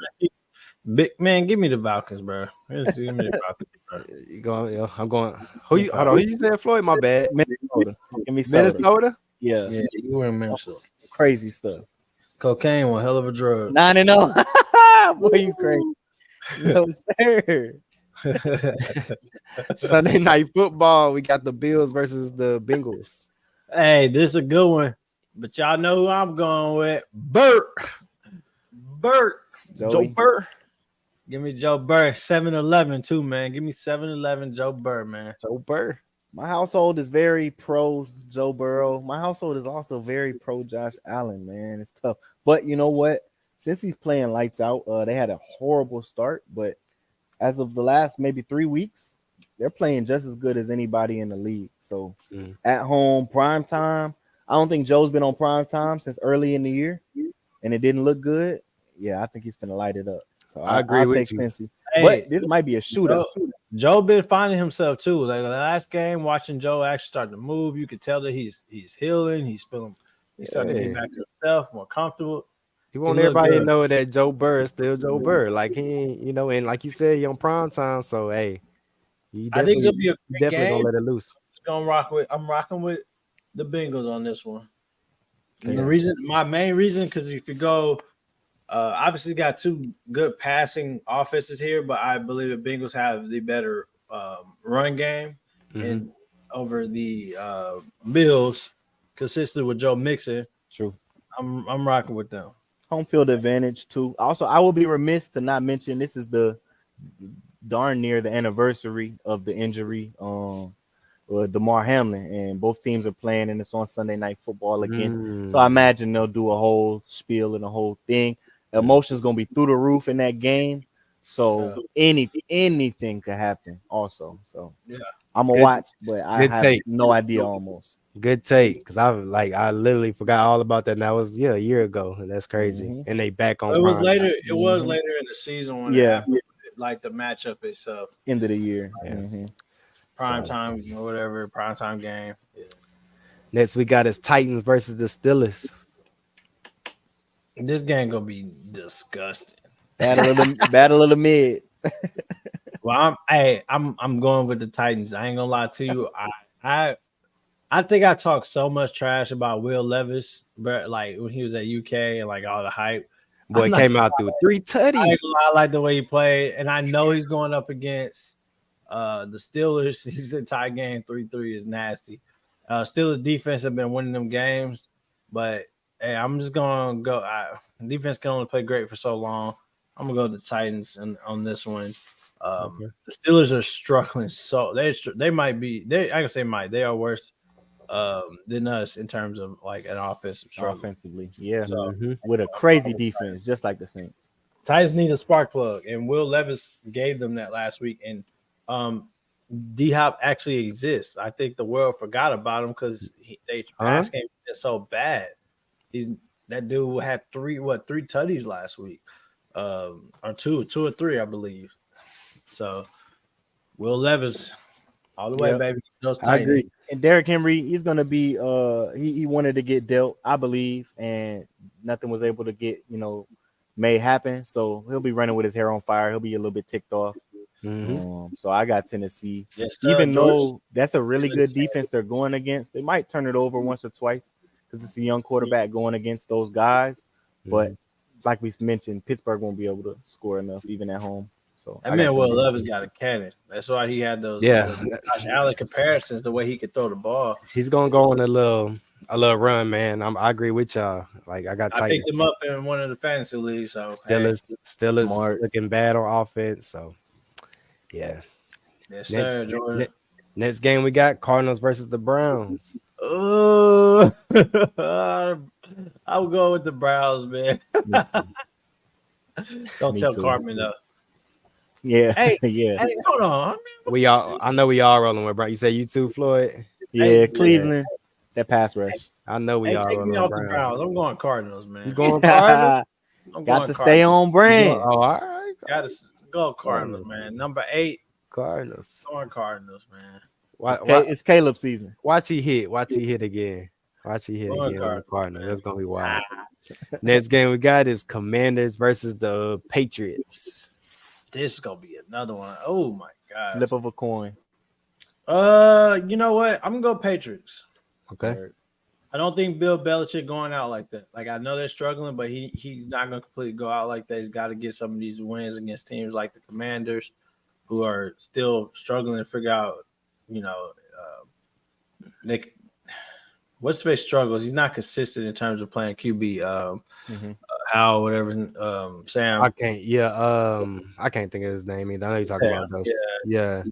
Big man, give me the Falcons, bro. Give me the Falcons, bro. You going? I'm going. Hold on. Who you said, Floyd? My bad. Minnesota. Give me soda. Minnesota? Yeah. You were in Minnesota. Crazy stuff. Cocaine, one hell of a drug. 9-0. Boy, you crazy. No, sir. Sunday night football. We got the Bills versus the Bengals. Hey, this is a good one. But y'all know who I'm going with. Burt. Joe Burr. Give me Joe Burr. 7-11 too, man. Give me 7-11 Joe Burr, man. Joe Burr. My household is very pro Joe Burrow. My household is also very pro Josh Allen, man. It's tough. But you know what? Since he's playing lights out, they had a horrible start, but as of the last maybe 3 weeks, they're playing just as good as anybody in the league. So at home, prime time. I don't think Joe's been on prime time since early in the year, and it didn't look good. Yeah, I think he's gonna light it up. So I agree with you. Hey, but this might be a shootout. Joe been finding himself too. Like the last game, watching Joe actually start to move, you could tell that he's healing. He's starting to get back to himself, more comfortable. He want everybody to know that Joe Burr is still Joe Burr. Like he ain't, and like you said, he on prime time. So hey, I think it's gonna be a great definitely game. Gonna let it loose. I'm rocking with the Bengals on this one. Yeah. My main reason, because if you go, obviously got two good passing offenses here, but I believe the Bengals have the better run game and over the Bills, consistent with Joe Mixon. True. I'm rocking with them. Home field advantage too. Also, I will be remiss to not mention this is the darn near the anniversary of the injury Damar Hamlin, and both teams are playing, and it's on Sunday Night Football again. So I imagine they'll do a whole spiel and a whole thing. Emotions gonna be through the roof in that game. So anything could happen also. So yeah, I'm gonna watch, but I have no idea almost. Good take, because I literally forgot all about that. And that was a year ago, and that's crazy. And they back on. It was later. It was later in the season when it happened, like the matchup itself. End of the year. Prime time or whatever, prime time game. Yeah. Next we got is Titans versus the Steelers. This game gonna be disgusting. Battle of the mid. Well, I'm going with the Titans. I ain't gonna lie to you. I think I talked so much trash about Will Levis, but like when he was at UK and like all the hype. Boy, came out through 3 tutties. I like the way he played, and I know he's going up against the Steelers. He's a tie game. 3-3 is nasty. Steelers defense have been winning them games, but hey, I'm just gonna go. Defense can only play great for so long. I'm gonna go to the Titans on this one. The Steelers are struggling, so they might be. I can say they are worse than us in terms of like an offensive struggle. Offensively, yeah, with a crazy defense, just like the Saints. Titans need a spark plug, and Will Levis gave them that last week. And D-Hop actually exists. I think the world forgot about him because they pass game is so bad. That dude had three tutties last week, or two or three, I believe. So Will Levis, all the way, baby. I agree. And Derrick Henry, he's gonna be he wanted to get dealt, I believe, and nothing was able to get made happen. So he'll be running with his hair on fire. He'll be a little bit ticked off. So I got Tennessee. Yes, sir, even though that's a really good defense they're going against, they might turn it over once or twice because it's a young quarterback going against those guys. But like we mentioned, Pittsburgh won't be able to score enough even at home. So that man Will Levis got a cannon. That's why he had those Allen comparisons, the way he could throw the ball. He's gonna go on a little run, man. I agree with y'all. Like I picked him up in one of the fantasy leagues. So Steelers looking bad on offense. So yeah. Yes, sir, Jordan. Next game we got Cardinals versus the Browns. Oh, I'll go with the Browns, man. Don't tell Cartman though. Yeah. Hey, yeah. Hey, hold on. I know we all rolling with Brown. You say you too, Floyd? Yeah, Cleveland. That pass rush. I know we all rolling with the Browns. I'm going Cardinals, man. You going Cardinals? Got to stay on brand. All right. Got to go Cardinals, man. Number 8. Cardinals. Going Cardinals, man. It's Caleb season. Watch he hit again. Watch he hit again on the Cardinals. That's gonna be wild. Next game we got is Commanders versus the Patriots. This is gonna be another one. Oh my god. Flip of a coin. You know what? I'm gonna go Patriots. Okay. I don't think Bill Belichick going out like that. Like I know they're struggling, but he's not gonna completely go out like that. He's got to get some of these wins against teams like the Commanders, who are still struggling to figure out. What's his face struggles. He's not consistent in terms of playing QB. How whatever. Sam. I can't think of his name either. I know you're talking about those. Yeah.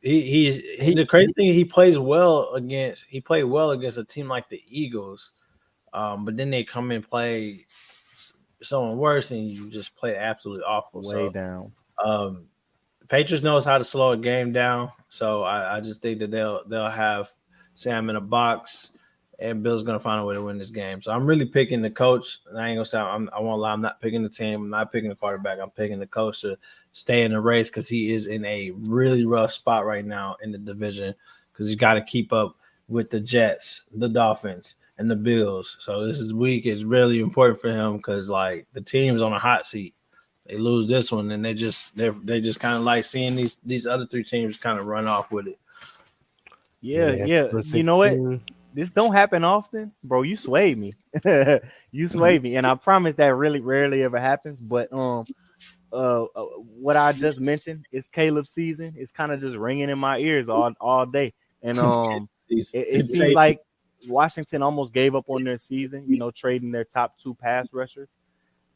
He the crazy thing, he played well against a team like the Eagles, but then they come and play someone worse and you just play absolutely awful. Way down. Patriots knows how to slow a game down, so I just think that they'll have Sam in a box, and Bill's gonna find a way to win this game. So I'm really picking the coach. And I ain't gonna say I won't lie. I'm not picking the team. I'm not picking the quarterback. I'm picking the coach to stay in the race because he is in a really rough spot right now in the division because he's got to keep up with the Jets, the Dolphins, and the Bills. So this week is really important for him because like the team's on a hot seat. They lose this one, and they just kind of like seeing these other three teams kind of run off with it. Yeah. You know what? This don't happen often, bro. You swayed me. You swayed me, and I promise that really rarely ever happens. But what I just mentioned is Caleb's season. It's kind of just ringing in my ears all day, and it seems like Washington almost gave up on their season. You know, trading their top 2 pass rushers.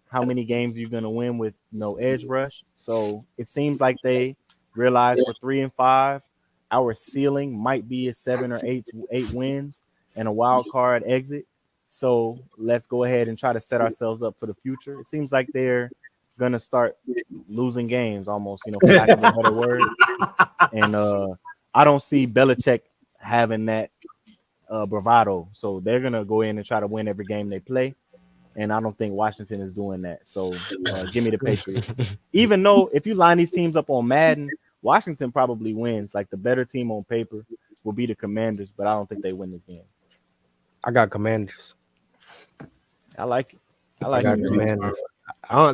How many games you're gonna win with no edge rush? So it seems like they realize we're 3-5. Our ceiling might be a 7 or 8 wins and a wild card exit. So let's go ahead and try to set ourselves up for the future. It seems like they're gonna start losing games almost, you know, for lack of a better word. And I don't see Belichick having that bravado. So they're gonna go in and try to win every game they play. And I don't think Washington is doing that. So give me the Patriots. Even though if you line these teams up on Madden, Washington probably wins. Like the better team on paper will be the Commanders, but I don't think they win this game. I got Commanders. I like it. I got Commanders.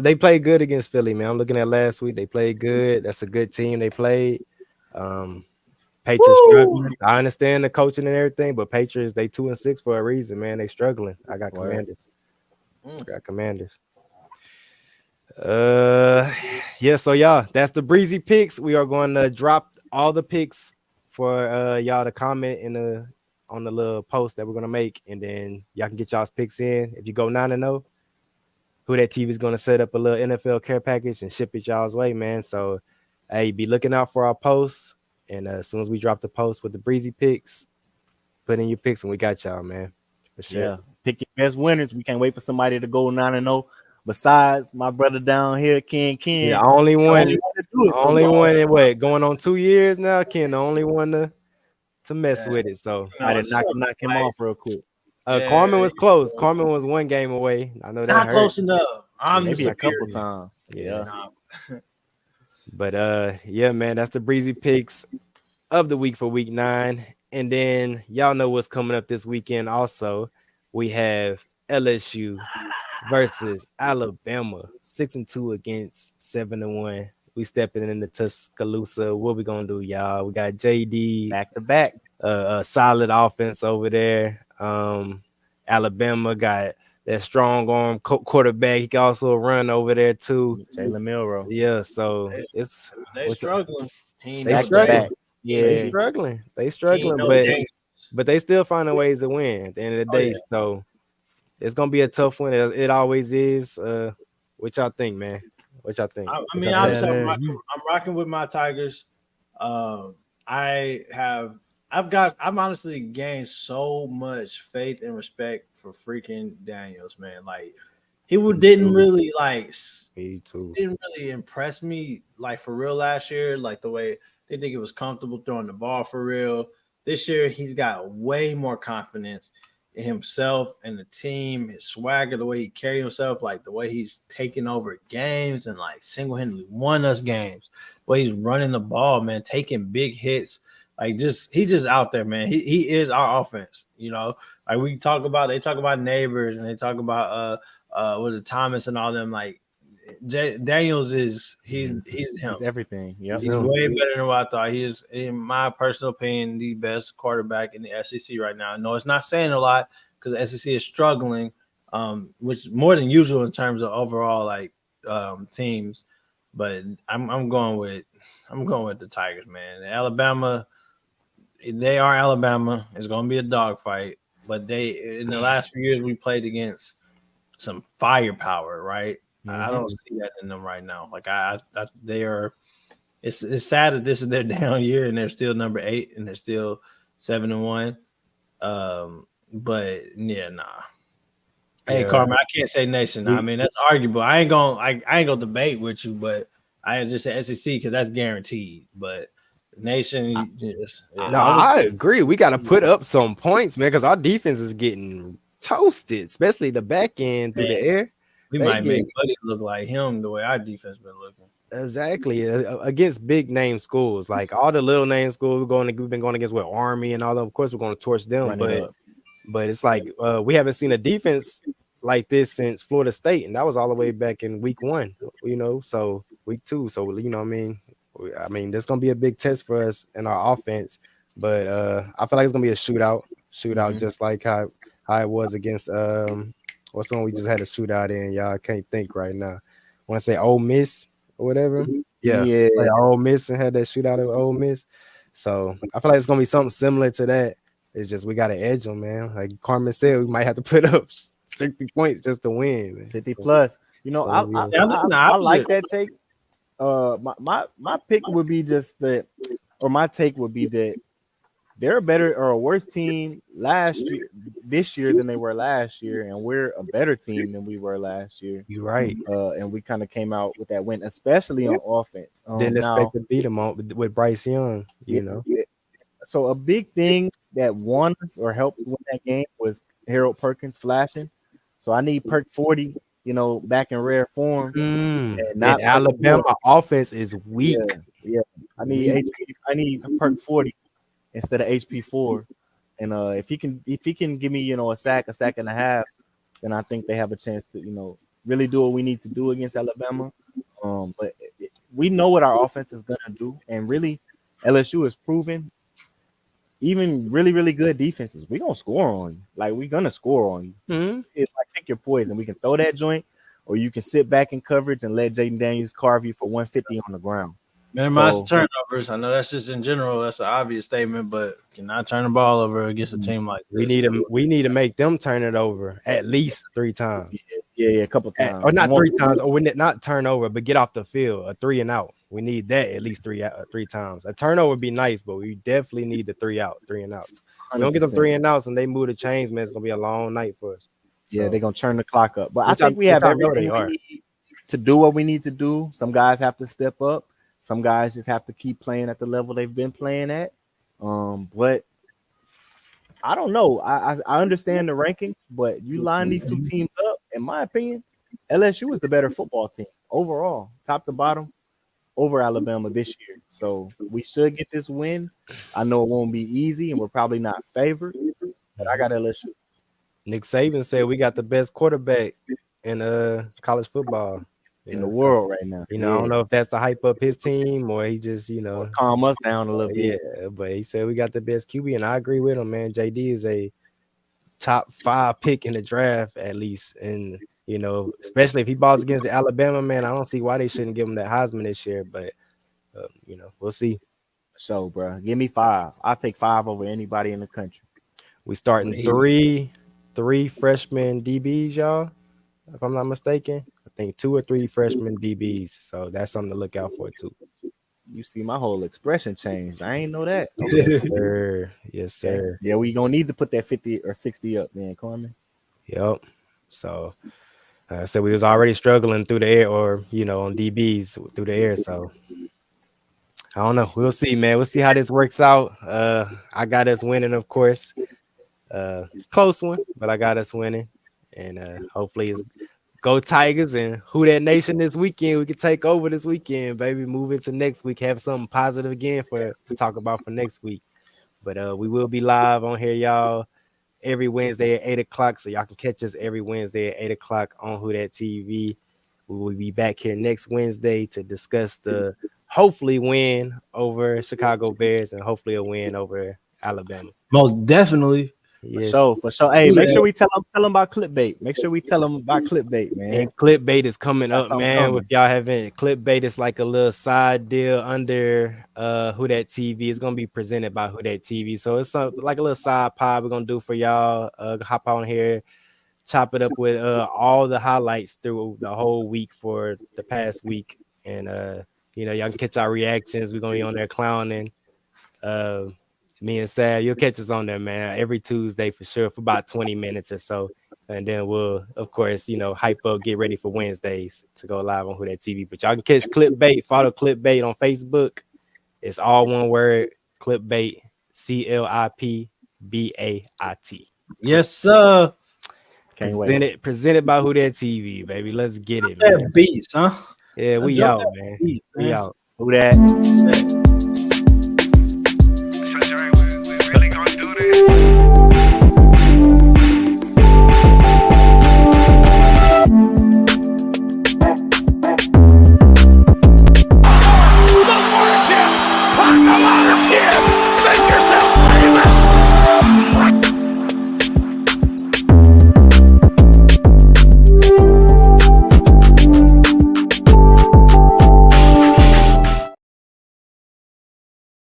They played good against Philly, man. I'm looking at last week. They played good. That's a good team they played. Patriots struggling. I understand the coaching and everything, but Patriots, they 2-6 for a reason, man. They struggling. I got Commanders. Yeah, so y'all, that's the Breesy Picks. We are going to drop all the picks for y'all to comment on the little post that we're gonna make, and then y'all can get y'all's picks in. If you go 9-0, WhoDatTV is gonna set up a little NFL care package and ship it y'all's way, man. So hey, be looking out for our posts, and as soon as we drop the post with the Breesy Picks, put in your picks and we got y'all, man. For sure. Yeah. Pick your best winners. We can't wait for somebody to go 9-0. Besides my brother down here, Ken. Yeah, only one in what, going on 2 years now. Ken, the only one to mess with it. So I did knock him off real quick. Carmen was close. Carmen was 1 game away. I know that not hurt. Close enough. Maybe a couple times. Yeah. But yeah, man, that's the Breesy Picks of the week for week 9. And then y'all know what's coming up this weekend. Also, we have LSU versus Alabama, 6-2 against 7-1. We stepping into Tuscaloosa. What we gonna do, y'all? We got JD back to back. A solid offense over there. Alabama got that strong arm quarterback. He can also run over there too. Jalen Milroe. Yeah, so they struggling. They struggling. Yeah, they struggling, but they still finding ways to win at the end of the day. So it's gonna be a tough one. It always is. What y'all think, man? What y'all think? I mean, obviously, I'm rocking with my Tigers. I've honestly gained so much faith and respect for freaking Daniels, man. Like he didn't really didn't really impress me like for real last year. Like the way they think it was comfortable throwing the ball for real. This year, he's got way more confidence in himself and the team, his swagger, the way he carries himself, like the way he's taking over games and like single-handedly won us games. The way he's running the ball, man, taking big hits. Like he's just out there, man. He is our offense, you know. Like they talk about Neighbors and they talk about was it Thomas and all them. Like Daniels he's him. He's everything. Yeah, he's way better than what I thought. He is, in my personal opinion, the best quarterback in the SEC right now. No, it's not saying a lot because the SEC is struggling, which more than usual in terms of overall like teams. But I'm going with the Tigers, man. Alabama, they are Alabama. It's going to be a dogfight. But in the last few years we played against some firepower, right? Mm-hmm. I don't see that in them right now. Like they are. It's sad that this is their down year and they're still number 8 and they're still 7-1. But yeah, nah. Hey, Carmen, I can't say nation. I mean, that's arguable. I ain't gonna debate with you, but I just say SEC because that's guaranteed. But nation, I agree. We got to put up some points, man, because our defense is getting toasted, especially the back end through the air. We might make Buddy look like him the way our defense been looking. Exactly. Against big name schools, like all the little name schools we've been going against with Army and all of them. Of course, we're going to torch them, but But it's like we haven't seen a defense like this since Florida State, and that was all the way back in week 1, so week 2. So I mean, there's gonna be a big test for us in our offense, but I feel like it's gonna be a shootout, just like how it was against what's the one we just had a shootout in? Y'all can't think right now. Want to say Ole Miss or whatever? Yeah. Like Ole Miss and had that shootout of Ole Miss. So I feel like it's gonna be something similar to that. It's just we got to edge them, man. Like Carmen said, we might have to put up 60 points just to win, man. 50 plus. I like that take. My pick would be just that, or my take would be that they're a better or a worse team this year than they were last year, and we're a better team than we were last year. You're right. And we kind of came out with that win, especially on offense. Didn't expect to beat them with Bryce Young, you know. Yeah. So a big thing that won us or helped win that game was Harold Perkins flashing. So I need Perk 40, back in rare form. And Alabama offense is weak. Yeah. I need Perk 40 instead of HP 4. And if he can give me, a sack and a half, then I think they have a chance to, really do what we need to do against Alabama. But we know what our offense is gonna do, and really LSU is proven. Even really, really good defenses, we're gonna score on you. Like, we're gonna score on you. Mm-hmm. It's like pick your poison. We can throw that joint, or you can sit back in coverage and let Jaden Daniels carve you for 150 on the ground. Minimize turnovers. I know that's just in general. That's an obvious statement, but cannot turn the ball over against a team like this. We need to make them turn it over at least 3 times. Yeah, a couple times. Or not 3 times. Or not turn over, but get off the field. A 3 and out. We need that at least 3 times. A turnover would be nice, but we definitely need the 3 and outs. We don't get them 3 and outs and they move the chains, man. It's gonna be a long night for us. Yeah, they're gonna turn the clock up. But I think we have everything we need to do what we need to do. Some guys have to step up. Some guys just have to keep playing at the level they've been playing at. But I don't know. I understand the rankings, but you line these 2 teams up, in my opinion, LSU is the better football team overall, top to bottom, over Alabama this year. So we should get this win. I know it won't be easy, and we're probably not favored, but I got LSU. Nick Saban said we got the best quarterback in college football in the world right now. I don't know if that's to hype up his team or he just, calm us down a little bit. Yeah, but he said we got the best QB, and I agree with him, man. JD is a top 5 pick in the draft at least, and especially if he balls against the Alabama, man, I don't see why they shouldn't give him that Heisman this year. But we'll see. So, bro, give me 5. I'll take 5 over anybody in the country. We starting 3 freshman DBs, y'all. If I'm not mistaken, I think 2 or 3 freshman DBs. So that's something to look out for too. You see my whole expression changed. I ain't know that. Okay. Yes, sir. Yeah, we gonna need to put that 50 or 60 up, man, Carmen. Yep. So I said we was already struggling through the air, or on DBs through the air. So I don't know. We'll see, man. We'll see how this works out. I got us winning, of course. Close one, but I got us winning, and hopefully it's go Tigers and Who Dat Nation this weekend. We can take over this weekend, baby. Move into next week, have something positive again to talk about for next week. But we will be live on here, y'all, every Wednesday at 8 o'clock. So y'all can catch us every Wednesday at 8 o'clock on WhoDatTV. We will be back here next Wednesday to discuss the hopefully win over Chicago Bears and hopefully a win over Alabama. Most definitely. Yes. For sure. Hey, make sure we tell them about clickbait. Make sure we tell them about clickbait, man. And clickbait is coming up, man. If y'all haven't, clickbait is like a little side deal under WhoDatTV. It's gonna be presented by WhoDatTV. So it's like a little side pod we're gonna do for y'all. Hop on here, chop it up with all the highlights through the whole week for the past week, and y'all can catch our reactions. We're gonna be on there clowning. Me and Sad, you'll catch us on there, man, every Tuesday for sure for about 20 minutes or so. And then we'll, of course, hype up, get ready for Wednesdays to go live on WhoDatTV. But y'all can catch Clipbait, follow Clipbait on Facebook. It's all one word, Clipbait, CLIPBAIT. Yes, sir. Presented by WhoDatTV, baby. Let's get it, man. Beats, huh? Yeah, we out, man. We out. Who Dat?